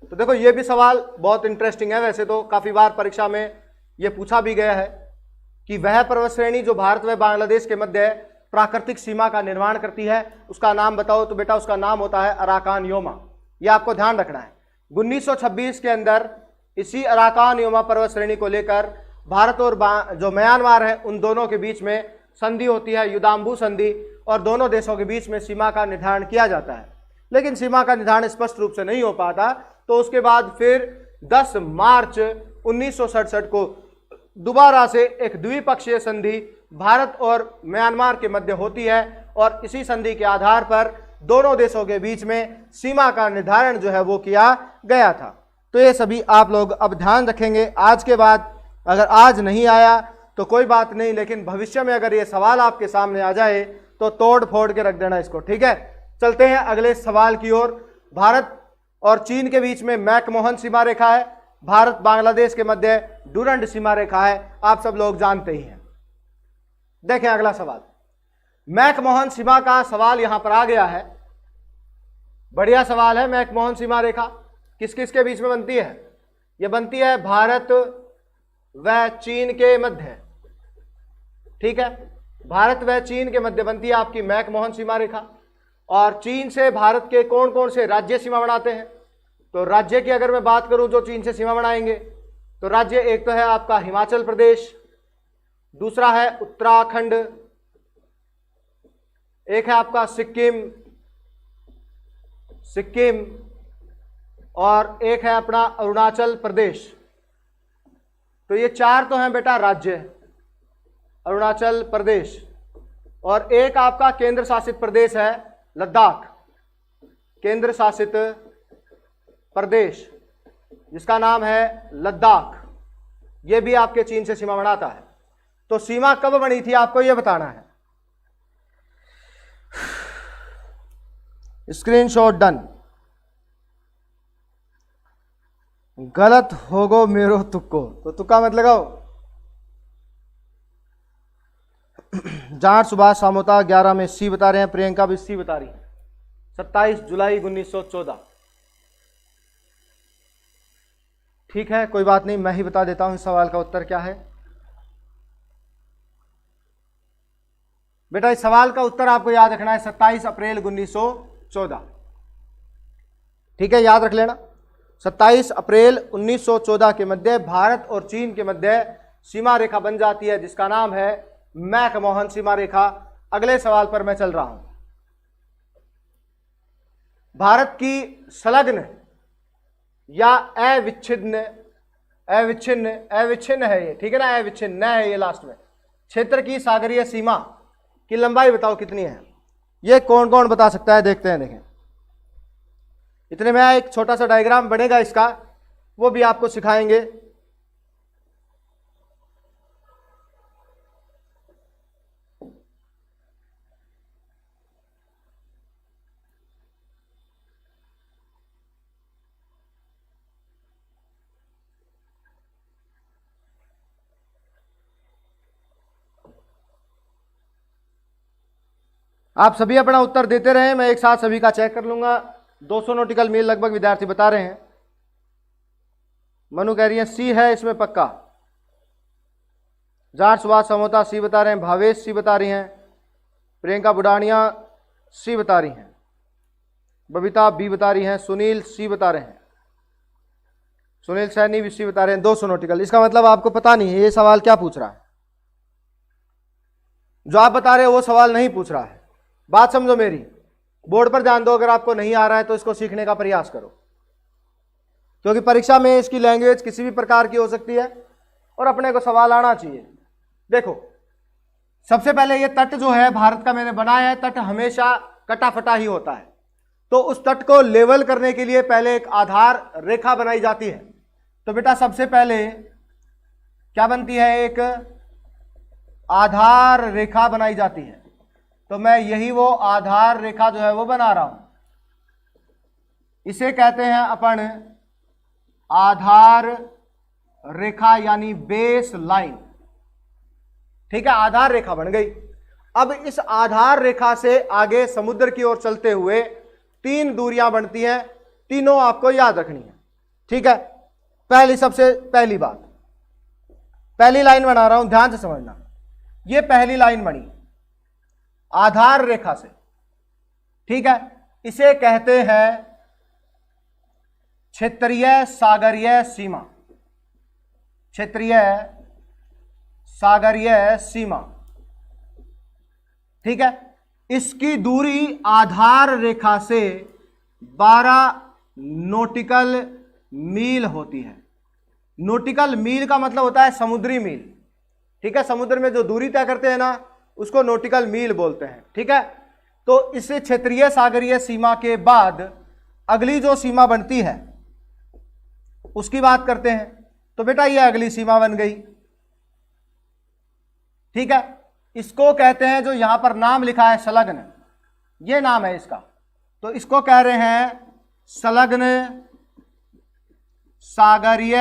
तो देखो ये भी सवाल बहुत इंटरेस्टिंग है, वैसे तो काफी बार परीक्षा में यह पूछा भी गया है कि वह पर्वत श्रेणी जो भारत व बांग्लादेश के मध्य प्राकृतिक सीमा का निर्माण करती है, उसका नाम बताओ। तो बेटा उसका नाम होता है अराकान योमा, यह आपको ध्यान रखना है। 1926 के अंदर इसी अराकान योमा पर्वत श्रेणी को लेकर भारत और जो म्यांमार है उन दोनों के बीच में संधि होती है, युदाम्बु संधि, और दोनों देशों के बीच में सीमा का निर्धारण किया जाता है। लेकिन सीमा का निर्धारण स्पष्ट रूप से नहीं हो पाता, तो उसके बाद फिर 10 मार्च 1967 को दोबारा से एक द्विपक्षीय संधि भारत और म्यांमार के मध्य होती है, और इसी संधि के आधार पर दोनों देशों के बीच में सीमा का निर्धारण जो है वो किया गया था। तो ये सभी आप लोग अब ध्यान रखेंगे। आज के बाद अगर आज नहीं आया तो कोई बात नहीं, लेकिन भविष्य में अगर ये सवाल आपके सामने आ जाए तो तोड़ फोड़ के रख देना इसको, ठीक है। चलते हैं अगले सवाल की ओर। भारत और चीन के बीच में मैकमोहन सीमा रेखा है, भारत बांग्लादेश के मध्य डुरंड सीमा रेखा है, आप सब लोग जानते ही हैं। देखें अगला सवाल, मैकमोहन सीमा का सवाल यहां पर आ गया है। बढ़िया सवाल है। मैकमोहन सीमा रेखा किस किस के बीच में बनती है? यह बनती है भारत व चीन के मध्य, ठीक है। भारत व चीन के मध्य बनती है आपकी मैकमोहन सीमा रेखा। और चीन से भारत के कौन कौन से राज्य सीमा बनाते हैं? तो राज्य की अगर मैं बात करूं जो चीन से सीमा बनाएंगे, तो राज्य एक तो है आपका हिमाचल प्रदेश, दूसरा है उत्तराखंड, एक है आपका सिक्किम, और एक है अपना अरुणाचल प्रदेश। तो ये 4 तो हैं बेटा राज्य, अरुणाचल प्रदेश, और एक आपका केंद्र शासित प्रदेश है लद्दाख, केंद्र शासित प्रदेश जिसका नाम है लद्दाख। ये भी आपके चीन से सीमा बनाता है। तो सीमा कब बनी थी आपको ये बताना है। Screenshot done. गलत होगो मेरो तुक्को, तो तुक्का मत लगाओ। जाट सुभाष सामोता 11 में सी बता रहे हैं, प्रियंका भी सी बता रही है। 27 जुलाई 1914। ठीक है, कोई बात नहीं, मैं ही बता देता हूं इस सवाल का उत्तर क्या है। बेटा इस सवाल का उत्तर आपको याद रखना है 27 अप्रैल 1914। ठीक है, याद रख लेना। 27 अप्रैल 1914 के मध्य भारत और चीन के मध्य सीमा रेखा बन जाती है जिसका नाम है मैकमोहन सीमा रेखा। अगले सवाल पर मैं चल रहा हूं। भारत की संलग्न या अविच्छिन्न है ये, ठीक है ना, अविच्छिन्न है ये लास्ट में, क्षेत्र की सागरीय सीमा की लंबाई बताओ कितनी है। ये कौन कौन बता सकता है, देखते हैं। देखें, इतने में एक छोटा सा डायग्राम बनेगा इसका, वो भी आपको सिखाएंगे। आप सभी अपना उत्तर देते रहे, मैं एक साथ सभी का चेक कर लूंगा। 200 नॉटिकल मील लगभग विद्यार्थी बता रहे हैं। मनु कह रही है सी है इसमें पक्का। जाट सुभाष समोता सी बता रहे हैं, भावेश सी बता रही हैं, प्रियंका बुडानिया सी बता रही हैं, बबीता बी बता रही हैं, सुनील सी बता रहे हैं, सुनील सैनी भी सी बता रहे हैं। 200 नॉटिकल, इसका मतलब आपको पता नहीं है ये सवाल क्या पूछ रहा है। जो आप बता रहे हो वो सवाल नहीं पूछ रहा है। बात समझो मेरी, बोर्ड पर ध्यान दो। अगर आपको नहीं आ रहा है तो इसको सीखने का प्रयास करो, क्योंकि परीक्षा में इसकी लैंग्वेज किसी भी प्रकार की हो सकती है और अपने को सवाल आना चाहिए। देखो, सबसे पहले ये तट जो है भारत का मैंने बनाया है, तट हमेशा कटा फटा ही होता है। तो उस तट को लेवल करने के लिए पहले एक आधार रेखा बनाई जाती है। तो बेटा सबसे पहले क्या बनती है, एक आधार रेखा बनाई जाती है। तो मैं यही वो आधार रेखा जो है वो बना रहा हूं। इसे कहते हैं अपन आधार रेखा यानी बेस लाइन। ठीक है, आधार रेखा बन गई। अब इस आधार रेखा से आगे समुद्र की ओर चलते हुए 3 दूरियां बनती हैं, तीनों आपको याद रखनी है। ठीक है, सबसे पहली बात, पहली लाइन बना रहा हूं, ध्यान से समझना। ये पहली लाइन बनी आधार रेखा से, ठीक है, इसे कहते हैं क्षेत्रीय सागरीय सीमा। क्षेत्रीय सागरीय सीमा, ठीक है। इसकी दूरी आधार रेखा से 12 नॉटिकल मील होती है। नॉटिकल मील का मतलब होता है समुद्री मील। ठीक है, समुद्र में जो दूरी तय करते हैं ना उसको नॉटिकल मील बोलते हैं। ठीक है, तो इस क्षेत्रीय सागरीय सीमा के बाद अगली जो सीमा बनती है उसकी बात करते हैं। तो बेटा ये अगली सीमा बन गई। ठीक है, इसको कहते हैं, जो यहां पर नाम लिखा है संलग्न, ये नाम है इसका, तो इसको कह रहे हैं संलग्न सागरीय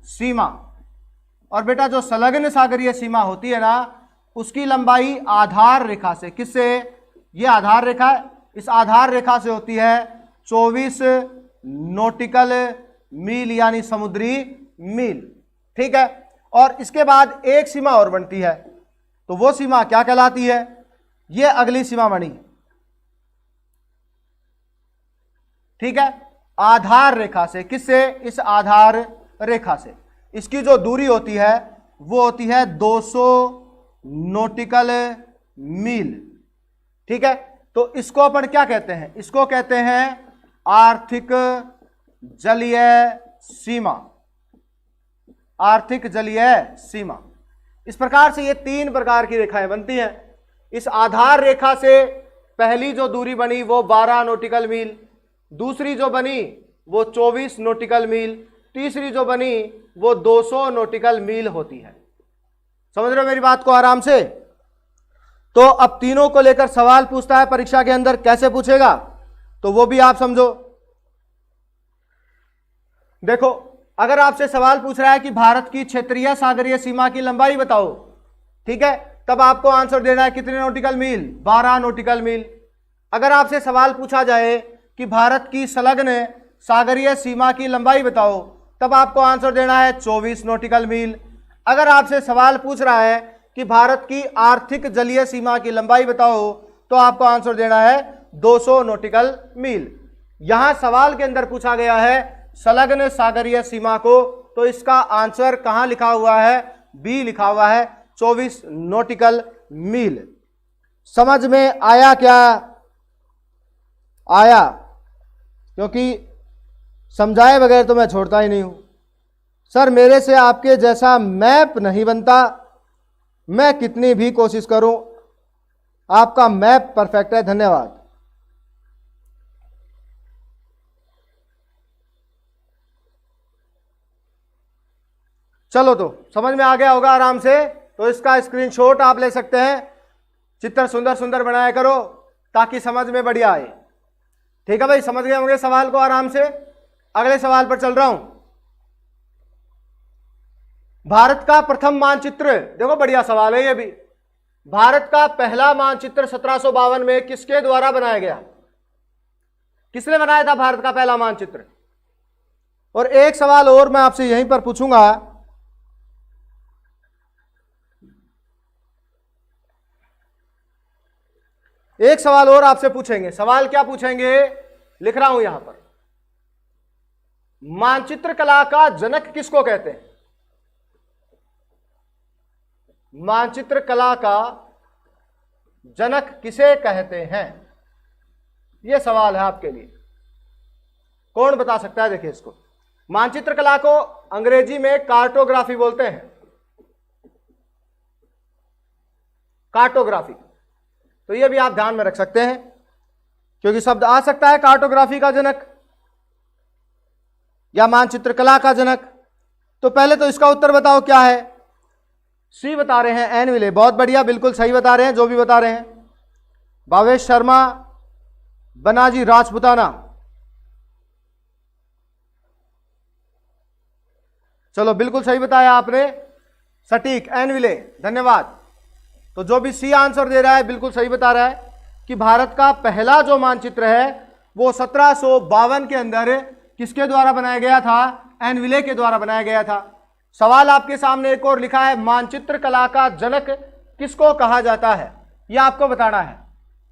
सीमा। और बेटा जो संलग्न सागरीय सीमा होती है ना उसकी लंबाई आधार रेखा से, किससे, ये आधार रेखा, इस आधार रेखा से होती है 24 नॉटिकल मील यानी समुद्री मील। ठीक है, और इसके बाद एक सीमा और बनती है, तो वो सीमा क्या कहलाती है, ये अगली सीमा बनी। ठीक है, आधार रेखा से, किससे, इस आधार रेखा से इसकी जो दूरी होती है वो होती है 200 नॉटिकल मील। ठीक है, तो इसको अपन क्या कहते हैं, इसको कहते हैं आर्थिक जलीय सीमा, आर्थिक जलीय सीमा। इस प्रकार से ये 3 प्रकार की रेखाएं बनती हैं। इस आधार रेखा से पहली जो दूरी बनी वो 12 नॉटिकल मील, दूसरी जो बनी वो 24 नॉटिकल मील, तीसरी जो बनी वो 200 नॉटिकल मील होती है। समझ रहे हो मेरी बात को आराम से? तो अब तीनों को लेकर सवाल पूछता है परीक्षा के अंदर, कैसे पूछेगा तो वो भी आप समझो। देखो, अगर आपसे सवाल पूछ रहा है कि भारत की क्षेत्रीय सागरीय सीमा की लंबाई बताओ, ठीक है, तब आपको आंसर देना है कितने नॉटिकल मील, 12 नॉटिकल मील। अगर आपसे सवाल पूछा जाए कि भारत की संलग्न सागरीय सीमा की लंबाई बताओ, तब आपको आंसर देना है 24 नॉटिकल मील। अगर आपसे सवाल पूछ रहा है कि भारत की आर्थिक जलीय सीमा की लंबाई बताओ, तो आपको आंसर देना है 200 नॉटिकल मील। यहां सवाल के अंदर पूछा गया है संलग्न सागरीय सीमा को, तो इसका आंसर कहां लिखा हुआ है, बी लिखा हुआ है, 24 नॉटिकल मील। समझ में आया क्या? आया? क्योंकि समझाए बगैर तो मैं छोड़ता ही नहीं हूं। सर मेरे से आपके जैसा मैप नहीं बनता, मैं कितनी भी कोशिश करूं, आपका मैप परफेक्ट है। धन्यवाद। चलो, तो समझ में आ गया होगा आराम से। तो इसका स्क्रीनशॉट आप ले सकते हैं, चित्र सुंदर सुंदर बनाया करो ताकि समझ में बढ़िया आए। ठीक है भाई, समझ गए होंगे सवाल को आराम से। अगले सवाल पर चल रहा हूं। भारत का प्रथम मानचित्र, देखो बढ़िया सवाल है ये भी। भारत का पहला मानचित्र 1752 में किसके द्वारा बनाया गया? किसने बनाया था भारत का पहला मानचित्र? और एक सवाल और मैं आपसे यहीं पर पूछूंगा, एक सवाल और आपसे पूछेंगे। सवाल क्या पूछेंगे, लिख रहा हूं यहां पर। मानचित्र कला का जनक किसको कहते हैं? मानचित्र कला का जनक किसे कहते हैं? यह सवाल है आपके लिए। कौन बता सकता है? देखिए इसको, मानचित्र कला को अंग्रेजी में कार्टोग्राफी बोलते हैं। कार्टोग्राफी, तो यह भी आप ध्यान में रख सकते हैं क्योंकि शब्द आ सकता है कार्टोग्राफी का जनक या मानचित्र कला का जनक। तो पहले तो इसका उत्तर बताओ क्या है। सी बता रहे हैं, एन विले। बहुत बढ़िया, बिल्कुल सही बता रहे हैं जो भी बता रहे हैं। भावेश शर्मा, बनाजी राजपुताना। चलो, बिल्कुल सही बताया आपने, सटीक, एन विले, धन्यवाद। तो जो भी सी आंसर दे रहा है बिल्कुल सही बता रहा है कि भारत का पहला जो मानचित्र है वो 1752 के अंदर किसके द्वारा बनाया गया था? एन विले के द्वारा बनाया गया था। सवाल आपके सामने एक और लिखा है, मानचित्र कला का जनक किसको कहा जाता है? यह आपको बताना है।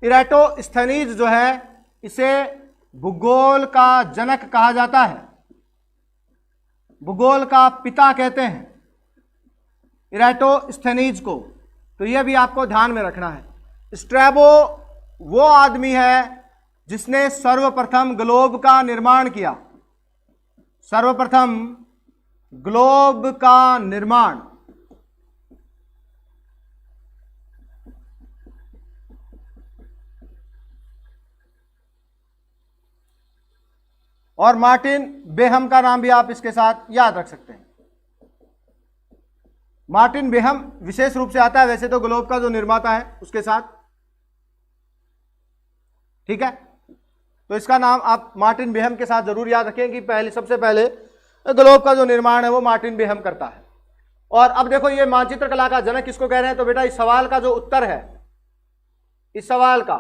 इराटोस्थेनीज जो है इसे भूगोल का जनक कहा जाता है, भूगोल का पिता कहते हैं इराटोस्थेनीज को। तो यह भी आपको ध्यान में रखना है। स्ट्रैबो वो आदमी है जिसने सर्वप्रथम ग्लोब का निर्माण किया, सर्वप्रथम ग्लोब का निर्माण। और मार्टिन बेहम का नाम भी आप इसके साथ याद रख सकते हैं। मार्टिन बेहम विशेष रूप से आता है वैसे तो ग्लोब का जो निर्माता है उसके साथ, ठीक है। तो इसका नाम आप मार्टिन बेहम के साथ जरूर याद रखें कि सबसे पहले ग्लोब का जो निर्माण है वो मार्टिन बेहम करता है। और अब देखो ये मानचित्र कला का जनक किसको कह रहे हैं, तो बेटा इस सवाल का जो उत्तर है, इस सवाल का,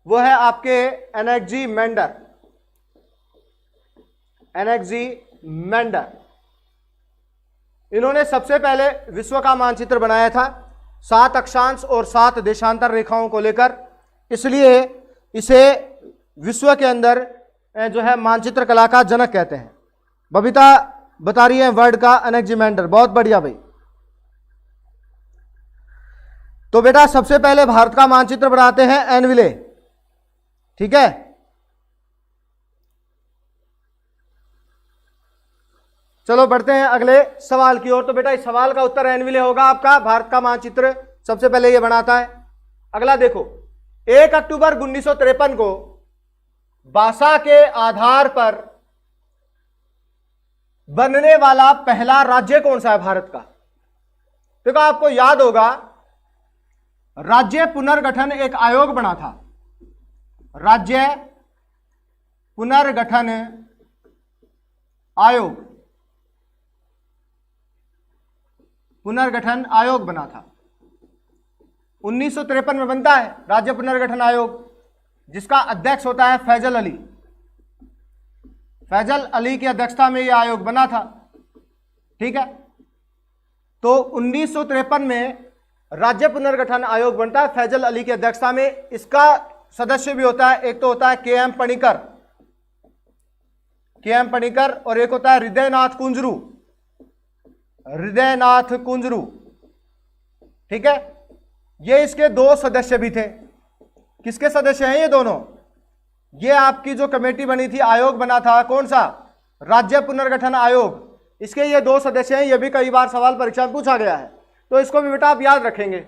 वो है आपके एनेक्जीमेंडर, एनेक्जीमेंडर। इन्होंने सबसे पहले विश्व का मानचित्र बनाया था 7 अक्षांश और 7 देशांतर रेखाओं को लेकर, इसलिए इसे विश्व के अंदर जो है मानचित्र कला का जनक कहते हैं। बबीता बता रही है वर्ड का एनेक्जीमेंडर, बहुत बढ़िया भाई। तो बेटा सबसे पहले भारत का मानचित्र बनाते हैं एन विले, ठीक है। चलो बढ़ते हैं अगले सवाल की ओर। तो बेटा इस सवाल का उत्तर एनविले होगा आपका, भारत का मानचित्र सबसे पहले ये बनाता है। अगला देखो, 1 अक्टूबर 1953 को भाषा के आधार पर बनने वाला पहला राज्य कौन सा है भारत का? देखो आपको याद होगा, राज्य पुनर्गठन एक आयोग बना था, राज्य पुनर्गठन आयोग, पुनर्गठन आयोग बना था। 1953 में बनता है राज्य पुनर्गठन आयोग, जिसका अध्यक्ष होता है फैजल अली। फैजल अली की अध्यक्षता में यह आयोग बना था, ठीक है। तो 1953 में राज्य पुनर्गठन आयोग बनता है फैजल अली की अध्यक्षता में। इसका सदस्य भी होता है, एक तो होता है के.एम. पणिकर, के.एम. पणिकर, और एक होता है हृदयनाथ कुंजरू, हृदयनाथ कुंजरू, ठीक है। ये इसके 2 सदस्य भी थे। किसके सदस्य हैं ये दोनों? ये आपकी जो कमेटी बनी थी, आयोग बना था, कौन सा? राज्य पुनर्गठन आयोग। इसके ये 2 सदस्य हैं। ये भी कई बार सवाल परीक्षा में पूछा गया है, तो इसको भी बेटा आप याद रखेंगे।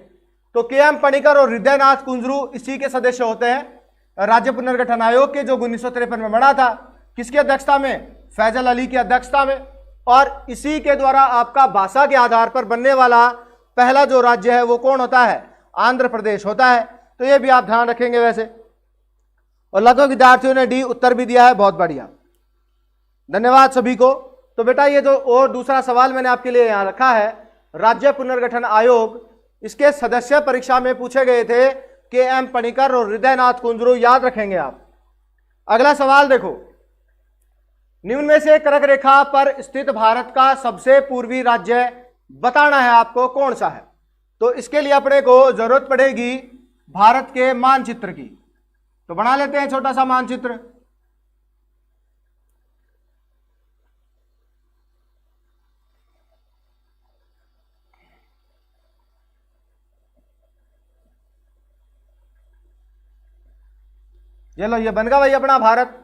तो के.एम. पणिकर और हृदयनाथ कुंजरू इसी के सदस्य होते हैं राज्य पुनर्गठन आयोग के, जो 1953 में बना था। किसकी अध्यक्षता में? फैजल अली की अध्यक्षता में। और इसी के द्वारा आपका भाषा के आधार पर बनने वाला पहला जो राज्य है वो कौन होता है? आंध्र प्रदेश होता है। तो ये भी आप ध्यान रखेंगे वैसे। और लगभग विद्यार्थियों ने डी उत्तर भी दिया है, बहुत बढ़िया, धन्यवाद सभी को। तो बेटा ये जो और दूसरा सवाल मैंने आपके लिए यहां रखा है, राज्य पुनर्गठन आयोग, इसके सदस्य परीक्षा में पूछे गए थे के.एम. पणिकर और हृदयनाथ कुंजरू, याद रखेंगे आप। अगला सवाल देखो, निम्न में से कर्क रेखा पर स्थित भारत का सबसे पूर्वी राज्य बताना है आपको, कौन सा है? तो इसके लिए अपने को जरूरत पड़ेगी भारत के मानचित्र की। तो बना लेते हैं छोटा सा मानचित्र। ये लो, ये बन गया भाई अपना भारत।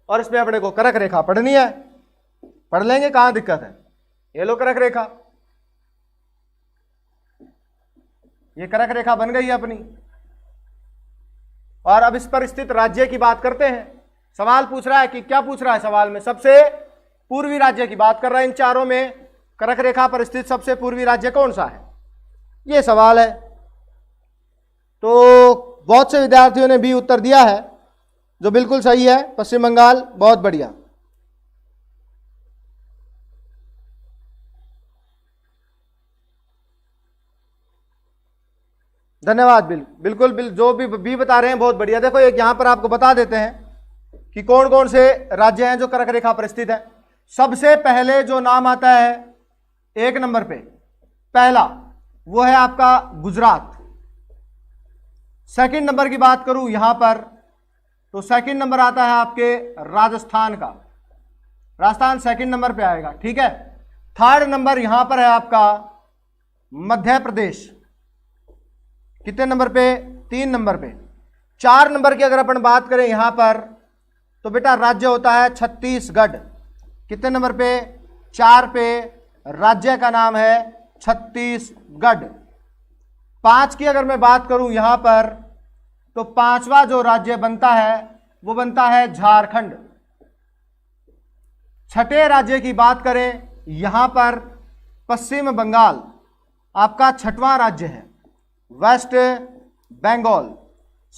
और इसमें अपने को कर्क रेखा पढ़नी है, पढ़ लेंगे, कहां दिक्कत है। ये लो कर्क रेखा, ये कर्क रेखा बन गई है अपनी। और अब इस पर स्थित राज्य की बात करते हैं। सवाल पूछ रहा है कि क्या पूछ रहा है सवाल में? सबसे पूर्वी राज्य की बात कर रहा है। इन चारों में कर्क रेखा पर स्थित सबसे पूर्वी राज्य कौन सा है, ये सवाल है। तो बहुत से विद्यार्थियों ने भी उत्तर दिया है, जो बिल्कुल सही है, पश्चिम बंगाल, बहुत बढ़िया। धन्यवाद। बिल्कुल जो भी बता रहे हैं बहुत बढ़िया। देखो एक यहां पर आपको बता देते हैं कि कौन कौन से राज्य हैं जो कर्क रेखा पर स्थित है। सबसे पहले जो नाम आता है 1 नंबर पे, पहला वो है आपका गुजरात। सेकंड नंबर की बात करूं यहां पर, तो सेकंड नंबर आता है आपके राजस्थान का, राजस्थान सेकंड नंबर पे आएगा, ठीक है। थर्ड नंबर यहां पर है आपका मध्य प्रदेश, कितने नंबर पे? 3 नंबर पे। 4 नंबर की अगर अपन बात करें यहां पर, तो बेटा राज्य होता है छत्तीसगढ़, कितने नंबर पे? 4 पे। राज्य का नाम है छत्तीसगढ़। 5 की अगर मैं बात करूं यहां पर, तो 5वां जो राज्य बनता है वो बनता है झारखंड। 6ठे राज्य की बात करें यहां पर, पश्चिम बंगाल आपका 6वां राज्य है, वेस्ट बंगाल।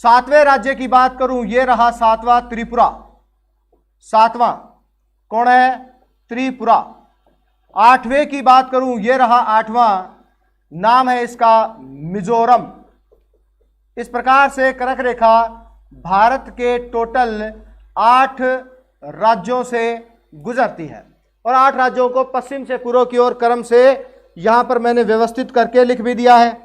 7वें राज्य की बात करूं, ये रहा 7वां त्रिपुरा, 7वां कौन है? त्रिपुरा। 8वें की बात करूं, ये रहा 8वां, नाम है इसका मिजोरम। इस प्रकार से कर्क रेखा भारत के टोटल 8 राज्यों से गुजरती है। और 8 राज्यों को पश्चिम से पूर्व की ओर क्रम से यहां पर मैंने व्यवस्थित करके लिख भी दिया है।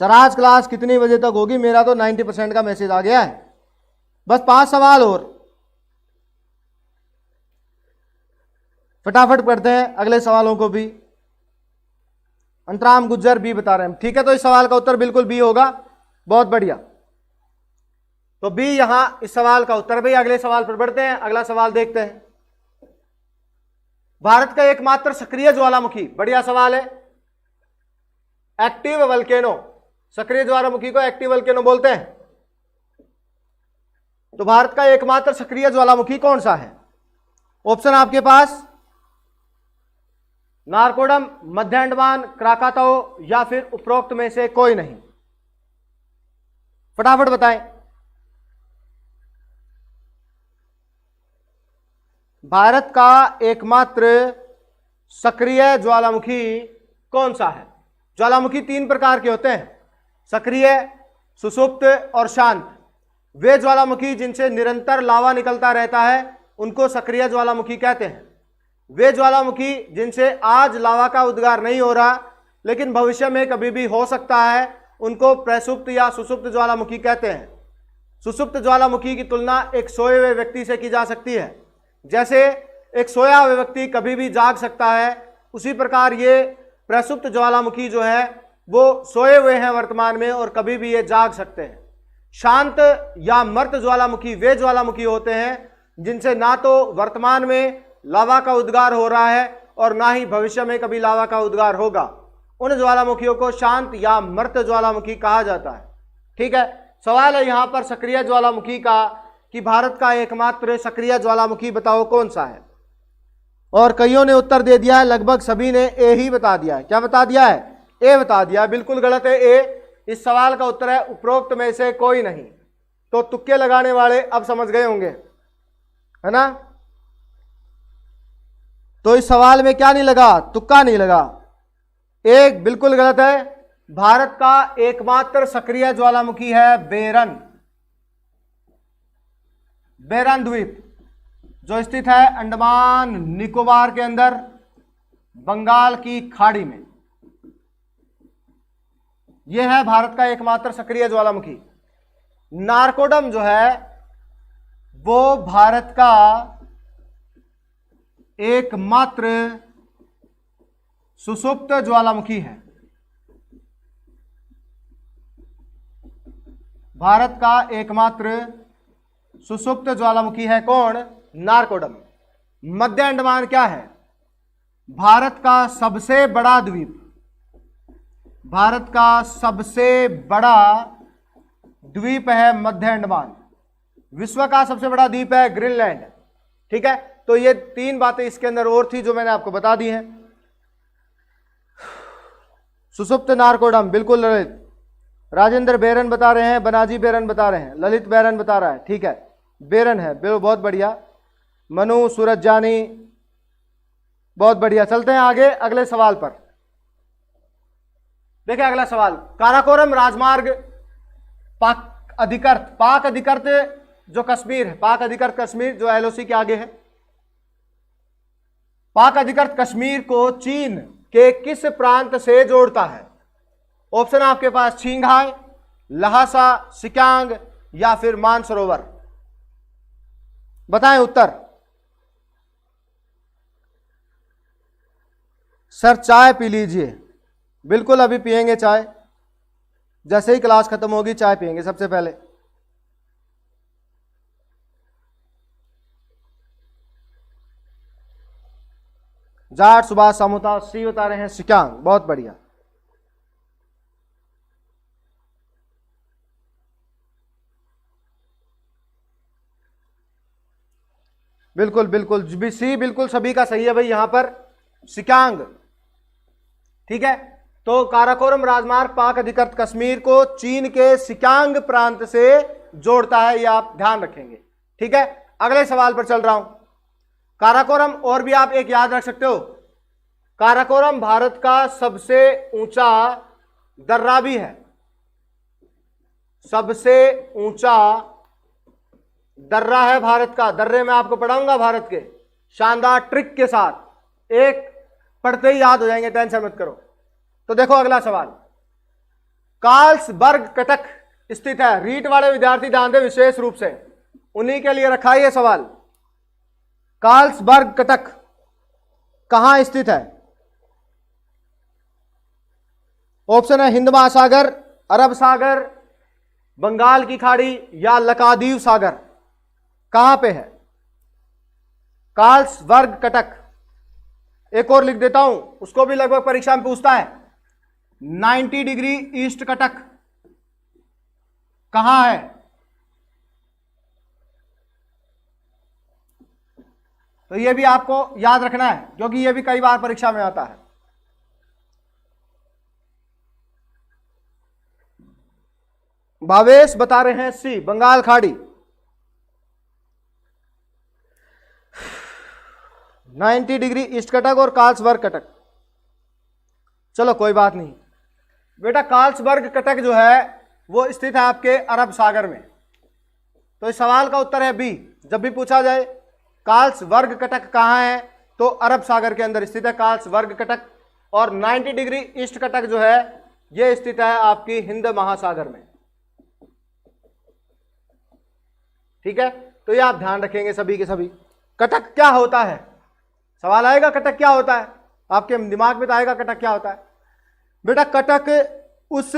सर आज क्लास कितनी बजे तक होगी? मेरा तो 90% का मैसेज आ गया है। बस 5 सवाल और फटाफट करते हैं अगले सवालों को भी। अंतराम गुज्जर बी बता रहे हैं, ठीक है। तो इस सवाल का उत्तर बिल्कुल बी होगा, बहुत बढ़िया। तो बी यहां इस सवाल का उत्तर। भाई अगले सवाल पर बढ़ते हैं, अगला सवाल देखते हैं। भारत का एकमात्र सक्रिय ज्वालामुखी, बढ़िया सवाल है, एक्टिव वल्केनो, सक्रिय ज्वालामुखी को एक्टिव वल्केनो बोलते हैं। तो भारत का एकमात्र सक्रिय ज्वालामुखी कौन सा है? ऑप्शन आपके पास नारकोडम, मध्य अंडमान, क्राकाताओ या फिर उपरोक्त में से कोई नहीं। फटाफट बताएं। भारत का एकमात्र सक्रिय ज्वालामुखी कौन सा है? ज्वालामुखी तीन प्रकार के होते हैं, सक्रिय, सुषुप्त और शांत। वे ज्वालामुखी जिनसे निरंतर लावा निकलता रहता है उनको सक्रिय ज्वालामुखी कहते हैं। वे ज्वालामुखी जिनसे आज लावा का उद्गार नहीं हो रहा लेकिन भविष्य में कभी भी हो सकता है उनको प्रसुप्त या सुषुप्त ज्वालामुखी कहते हैं। सुषुप्त ज्वालामुखी की तुलना एक सोए हुए व्यक्ति से की जा सकती है। जैसे एक सोया हुआ व्यक्ति कभी भी जाग सकता है, उसी प्रकार ये प्रसुप्त ज्वालामुखी जो है वो सोए हुए हैं वर्तमान में और कभी भी ये जाग सकते हैं। शांत या मर्त ज्वालामुखी वे ज्वालामुखी होते हैं जिनसे ना तो वर्तमान में लावा का उद्गार हो रहा है और ना ही भविष्य में कभी लावा का उद्गार होगा। उन ज्वालामुखियों को शांत या मर्त ज्वालामुखी कहा जाता है। ठीक है, सवाल है यहां पर सक्रिय ज्वालामुखी का कि भारत का एकमात्र सक्रिय ज्वालामुखी बताओ कौन सा है। और कईयों ने उत्तर दे दिया है, लगभग सभी ने ए ही बता दिया है। क्या बता दिया है? ए बता दिया है। बिल्कुल गलत है ए। इस सवाल का उत्तर है उपरोक्त में से कोई नहीं। तो तुक्के लगाने वाले अब समझ गए होंगे, है ना? तो इस सवाल में क्या नहीं लगा? तुक्का नहीं लगा। एक बिल्कुल गलत है। भारत का एकमात्र सक्रिय ज्वालामुखी है बेरन, बेरन द्वीप जो स्थित है अंडमान निकोबार के अंदर बंगाल की खाड़ी में। यह है भारत का एकमात्र सक्रिय ज्वालामुखी। नारकोडम जो है वो भारत का एकमात्र सुषुप्त ज्वालामुखी है। भारत का एकमात्र सुषुप्त ज्वालामुखी है कौन? नारकोडम। मध्य अंडमान क्या है? भारत का सबसे बड़ा द्वीप, भारत का सबसे बड़ा द्वीप है मध्य अंडमान। विश्व का सबसे बड़ा द्वीप है ग्रीनलैंड। ठीक है, तो ये तीन बातें इसके अंदर और थी जो मैंने आपको बता दी हैं। सुषुप्त नारकोडम बिल्कुल ललित। राजेंद्र बेरन बता रहे हैं, बनाजी बेरन बता रहे हैं, ललित बेरन बता रहा है। ठीक है, बेरन है, बहुत बढ़िया। मनु, सूरज जानी, बहुत बढ़िया। चलते हैं आगे अगले सवाल पर। देखिए अगला सवाल, काराकोरम राजमार्ग पाक अधिकृत जो कश्मीर है, पाक अधिकृत कश्मीर जो एलओसी के आगे है, पाक अधिकृत कश्मीर को चीन के किस प्रांत से जोड़ता है? ऑप्शन आपके पास छिंघाई, लहासा, सिक्यांग या फिर मानसरोवर। बताएं उत्तर। सर चाय पी लीजिए। बिल्कुल अभी पिएंगे चाय, जैसे ही क्लास खत्म होगी चाय पिएंगे सबसे पहले। जाट, सुभाष, सामुता, सी बता रहे हैं सिक्यांग। बहुत बढ़िया। बिल्कुल बिल्कुल सी बिल्कुल सभी का सही है भाई यहां पर सिक्यांग। ठीक है, तो काराकोरम राजमार्ग पाक अधिकृत कश्मीर को चीन के सिक्यांग प्रांत से जोड़ता है, यह आप ध्यान रखेंगे। ठीक है, अगले सवाल पर चल रहा हूं। काराकोरम और भी आप एक याद रख सकते हो, काराकोरम भारत का सबसे ऊंचा दर्रा भी है। सबसे ऊंचा दर्रा है भारत का। दर्रे में आपको पढ़ाऊंगा भारत के शानदार ट्रिक के साथ, एक पढ़ते ही याद हो जाएंगे, टेंशन मत करो। तो देखो अगला सवाल, कार्ल्सबर्ग कटक स्थित है। रीट वाले विद्यार्थी ध्यान दें विशेष रूप से, उन्हीं के लिए रखा है यह सवाल। कार्ल्सबर्ग कटक कहां स्थित है? ऑप्शन है हिंद महासागर, अरब सागर बंगाल की खाड़ी या लक्षद्वीप सागर कहां पे है? कार्लसबर्ग कटक। एक और लिख देता हूं, उसको भी लगभग परीक्षा में पूछता है। 90 डिग्री ईस्ट कटक कहां है? तो यह भी आपको याद रखना है, क्योंकि यह भी कई बार परीक्षा में आता है। भावेश बता रहे हैं सी, बंगाल खाड़ी। 90 डिग्री ईस्ट कटक और कार्लसबर्ग कटक। चलो कोई बात नहीं बेटा, कार्लसबर्ग कटक जो है वो स्थित है आपके अरब सागर में। तो इस सवाल का उत्तर है बी। जब भी पूछा जाए कार्लसबर्ग कटक कहां है, तो अरब सागर के अंदर स्थित है कार्लसबर्ग कटक। और 90 डिग्री ईस्ट कटक जो है यह स्थित है आपकी हिंद महासागर में। ठीक है, तो ये आप ध्यान रखेंगे सभी के सभी। कटक क्या होता है, सवाल आएगा कटक क्या होता है, आपके दिमाग में तो आएगा कटक क्या होता है। बेटा कटक उस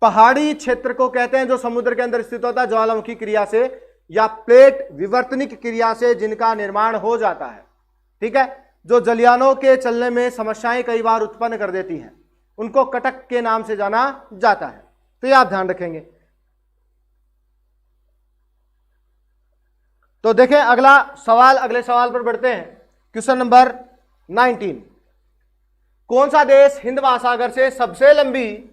पहाड़ी क्षेत्र को कहते हैं जो समुद्र के अंदर स्थित होता है, ज्वालामुखी क्रिया से या प्लेट विवर्तनिक क्रिया से जिनका निर्माण हो जाता है। ठीक है, जो जलयानों के चलने में समस्याएं कई बार उत्पन्न कर देती हैं, उनको कटक के नाम से जाना जाता है। तो ये आप ध्यान रखेंगे। तो देखें अगला सवाल, अगले सवाल पर बढ़ते हैं। Question number 19। कौन सा देश हिंद महासागर से सबसे लंबी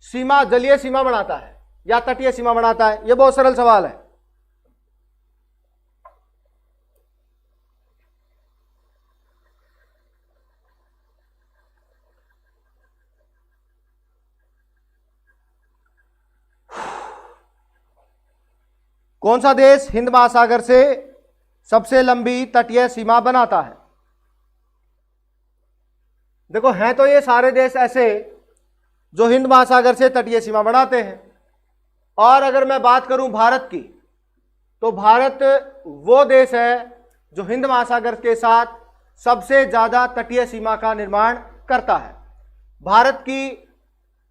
सीमा, जलीय सीमा बनाता है या तटीय सीमा बनाता है? यह बहुत सरल सवाल है। कौन सा देश हिंद महासागर से सबसे लंबी तटीय सीमा बनाता है? देखो हैं तो ये सारे देश ऐसे जो हिंद महासागर से तटीय सीमा बनाते हैं। और अगर मैं बात करूं भारत की, तो भारत वो देश है जो हिंद महासागर के साथ सबसे ज्यादा तटीय सीमा का निर्माण करता है। भारत की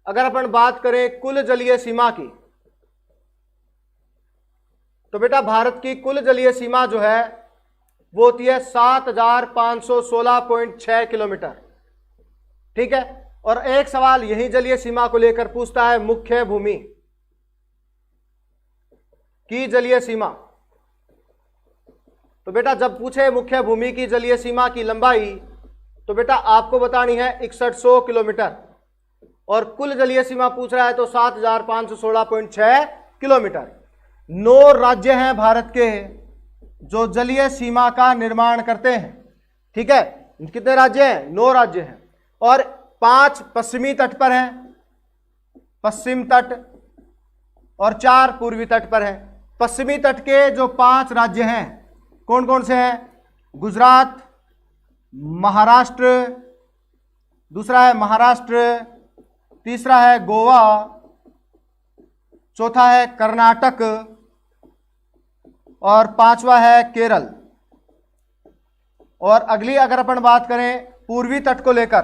अगर अपन बात करें कुल जलीय सीमा की, तो बेटा भारत की कुल जलीय सीमा जो है वो होती है 7516.6 किलोमीटर। ठीक है, और एक सवाल यही जलीय सीमा को लेकर पूछता है, मुख्य भूमि की जलीय सीमा। तो बेटा जब पूछे मुख्य भूमि की जलीय सीमा की लंबाई, तो बेटा आपको बतानी है 6100 किलोमीटर। और कुल जलीय सीमा पूछ रहा है तो 7516.6 किलोमीटर। 9 राज्य हैं भारत के जो जलीय सीमा का निर्माण करते हैं। ठीक है, कितने राज्य हैं? 9 राज्य हैं। और 5 पश्चिमी तट पर हैं, पश्चिम तट, और 4 पूर्वी तट पर हैं। पश्चिमी तट के जो 5 राज्य हैं कौन कौन से हैं? गुजरात, महाराष्ट्र, दूसरा है महाराष्ट्र, तीसरा है गोवा, चौथा है कर्नाटक, और 5वां है केरल। और अगली अगर अपन बात करें पूर्वी तट को लेकर,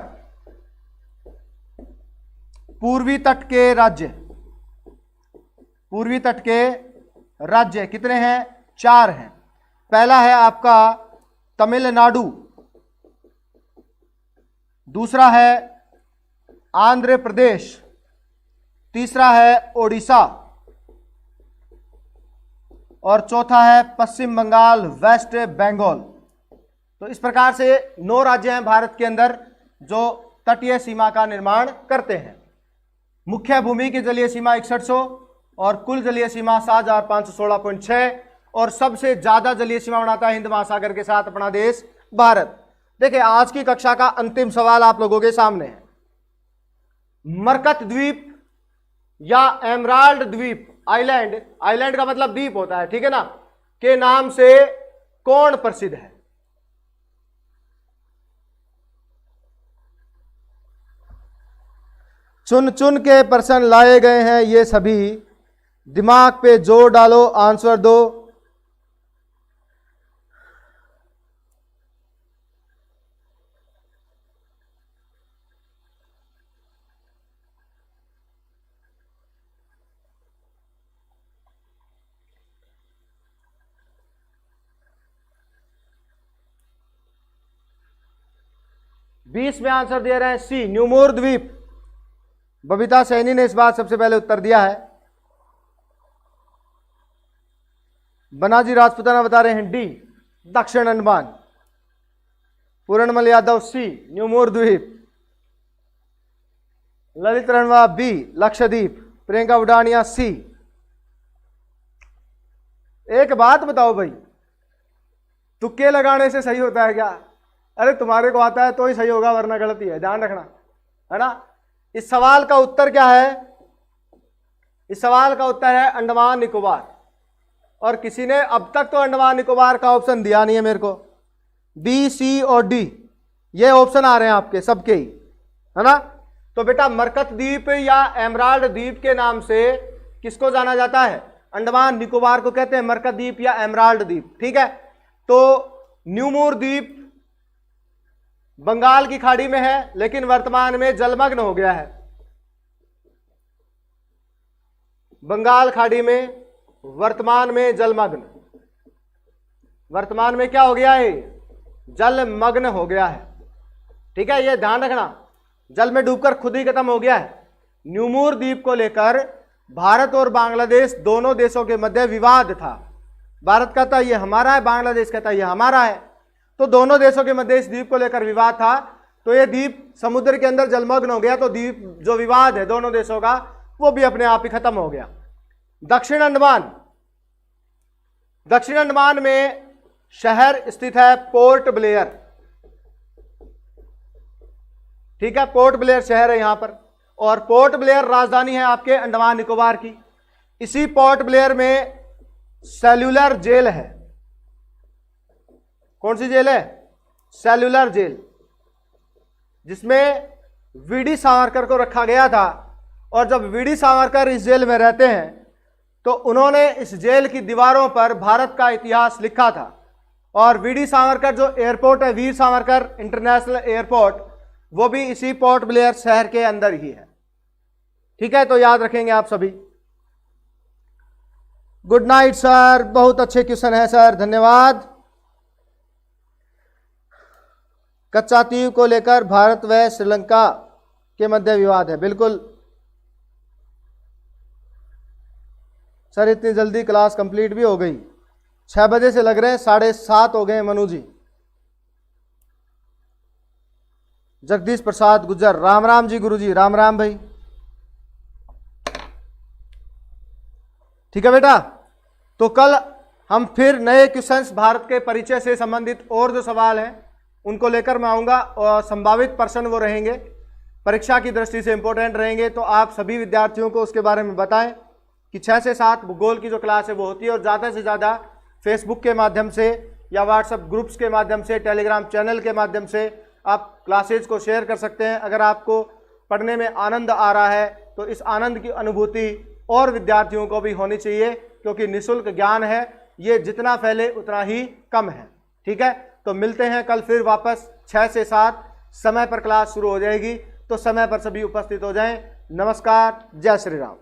पूर्वी तट के राज्य, पूर्वी तट के राज्य कितने हैं? 4 हैं। पहला है आपका तमिलनाडु, दूसरा है आंध्र प्रदेश, तीसरा है ओडिशा, और चौथा है पश्चिम बंगाल, वेस्ट बंगाल। तो इस प्रकार से 9 राज्य हैं भारत के अंदर जो तटीय सीमा का निर्माण करते हैं। मुख्य भूमि की जलीय सीमा 6100 और कुल जलीय सीमा 7516.6, और सबसे ज्यादा जलीय सीमा बनाता है हिंद महासागर के साथ अपना देश भारत। देखिए आज की कक्षा का अंतिम सवाल आप लोगों के सामने है। मरकत द्वीप या एमराल्ड द्वीप, आइलैंड, आइलैंड का मतलब द्वीप होता है, ठीक है ना, के नाम से कौन प्रसिद्ध है? चुन चुन के प्रश्न लाए गए हैं ये सभी, दिमाग पे जोर डालो, आंसर दो। 20 में आंसर दे रहे हैं सी, न्यूमोर द्वीप। बबीता सैनी ने इस बार सबसे पहले उत्तर दिया है। बनाजी राजपुताना बता रहे हैं डी, दक्षिण अंडमान। पूरणमल यादव सी, न्यूमोर द्वीप। ललित रणवा बी, लक्षद्वीप। प्रियंका उडानिया सी। एक बात बताओ भाई, तुक्के लगाने से सही होता है क्या? अरे तुम्हारे को आता है तो ही सही होगा, वरना गलती है, ध्यान रखना, है ना। इस सवाल का उत्तर क्या है? इस सवाल का उत्तर है अंडमान निकोबार। और किसी ने अब तक तो अंडमान निकोबार का ऑप्शन दिया नहीं है मेरे को। बी, सी और डी ये ऑप्शन आ रहे हैं आपके सबके ही, है ना। तो बेटा मरकत द्वीप या एमराल्ड द्वीप के नाम से किसको जाना जाता है? अंडमान निकोबार को कहते हैं मरकत द्वीप या एमराल्ड द्वीप, ठीक है। तो न्यूमोर द्वीप बंगाल की खाड़ी में है, लेकिन वर्तमान में जलमग्न हो गया है। बंगाल खाड़ी में वर्तमान में जलमग्न, वर्तमान में क्या हो गया है? जलमग्न हो गया है, ठीक है। यह ध्यान रखना, जल में डूबकर खुद ही खत्म हो गया है। न्यूमोर द्वीप को लेकर भारत और बांग्लादेश दोनों देशों के मध्य विवाद था। भारत कहता है ये हमारा है, बांग्लादेश कहता है ये हमारा है। तो दोनों देशों के मध्य इस द्वीप को लेकर विवाद था। तो ये द्वीप समुद्र के अंदर जलमग्न हो गया, तो द्वीप जो विवाद है दोनों देशों का वो भी अपने आप ही खत्म हो गया। दक्षिण अंडमान, दक्षिण अंडमान में शहर स्थित है पोर्ट ब्लेयर, ठीक है। पोर्ट ब्लेयर शहर है यहां पर, और पोर्ट ब्लेयर राजधानी है आपके अंडमान निकोबार की। इसी पोर्ट ब्लेयर में सेल्यूलर जेल है। कौन सी जेल है? सेल्यूलर जेल, जिसमें वीडी सावरकर को रखा गया था। और जब वीडी सावरकर इस जेल में रहते हैं तो उन्होंने इस जेल की दीवारों पर भारत का इतिहास लिखा था। और वीडी सावरकर जो एयरपोर्ट है, वीर सावरकर इंटरनेशनल एयरपोर्ट, वो भी इसी पोर्ट ब्लेयर शहर के अंदर ही है, ठीक है। तो याद रखेंगे आप सभी। गुड नाइट सर, बहुत अच्छे क्वेश्चन है सर, धन्यवाद। कच्चा तीव को लेकर भारत व श्रीलंका के मध्य विवाद है, बिल्कुल सर। इतनी जल्दी क्लास कंप्लीट भी हो गई, 6 बजे से लग रहे हैं, 7:30 हो गए मनु जी। जगदीश प्रसाद गुज्जर, राम राम जी गुरुजी, राम राम भाई, ठीक है बेटा। तो कल हम फिर नए क्वेश्चंस भारत के परिचय से संबंधित और जो सवाल हैं उनको लेकर मैं आऊँगा, और संभावित प्रश्न वो रहेंगे, परीक्षा की दृष्टि से इंपॉर्टेंट रहेंगे। तो आप सभी विद्यार्थियों को उसके बारे में बताएं कि 6 से 7 भूगोल की जो क्लास है वो होती है, और ज़्यादा से ज़्यादा फेसबुक के माध्यम से या व्हाट्सएप ग्रुप्स के माध्यम से, टेलीग्राम चैनल के माध्यम से आप क्लासेज को शेयर कर सकते हैं। अगर आपको पढ़ने में आनंद आ रहा है तो इस आनंद की अनुभूति और विद्यार्थियों को भी होनी चाहिए, क्योंकि निःशुल्क ज्ञान है, ये जितना फैले उतना ही कम है, ठीक है। तो मिलते हैं कल फिर वापस 6 से 7 समय पर क्लास शुरू हो जाएगी, तो समय पर सभी उपस्थित हो जाएं। नमस्कार, जय श्री राम।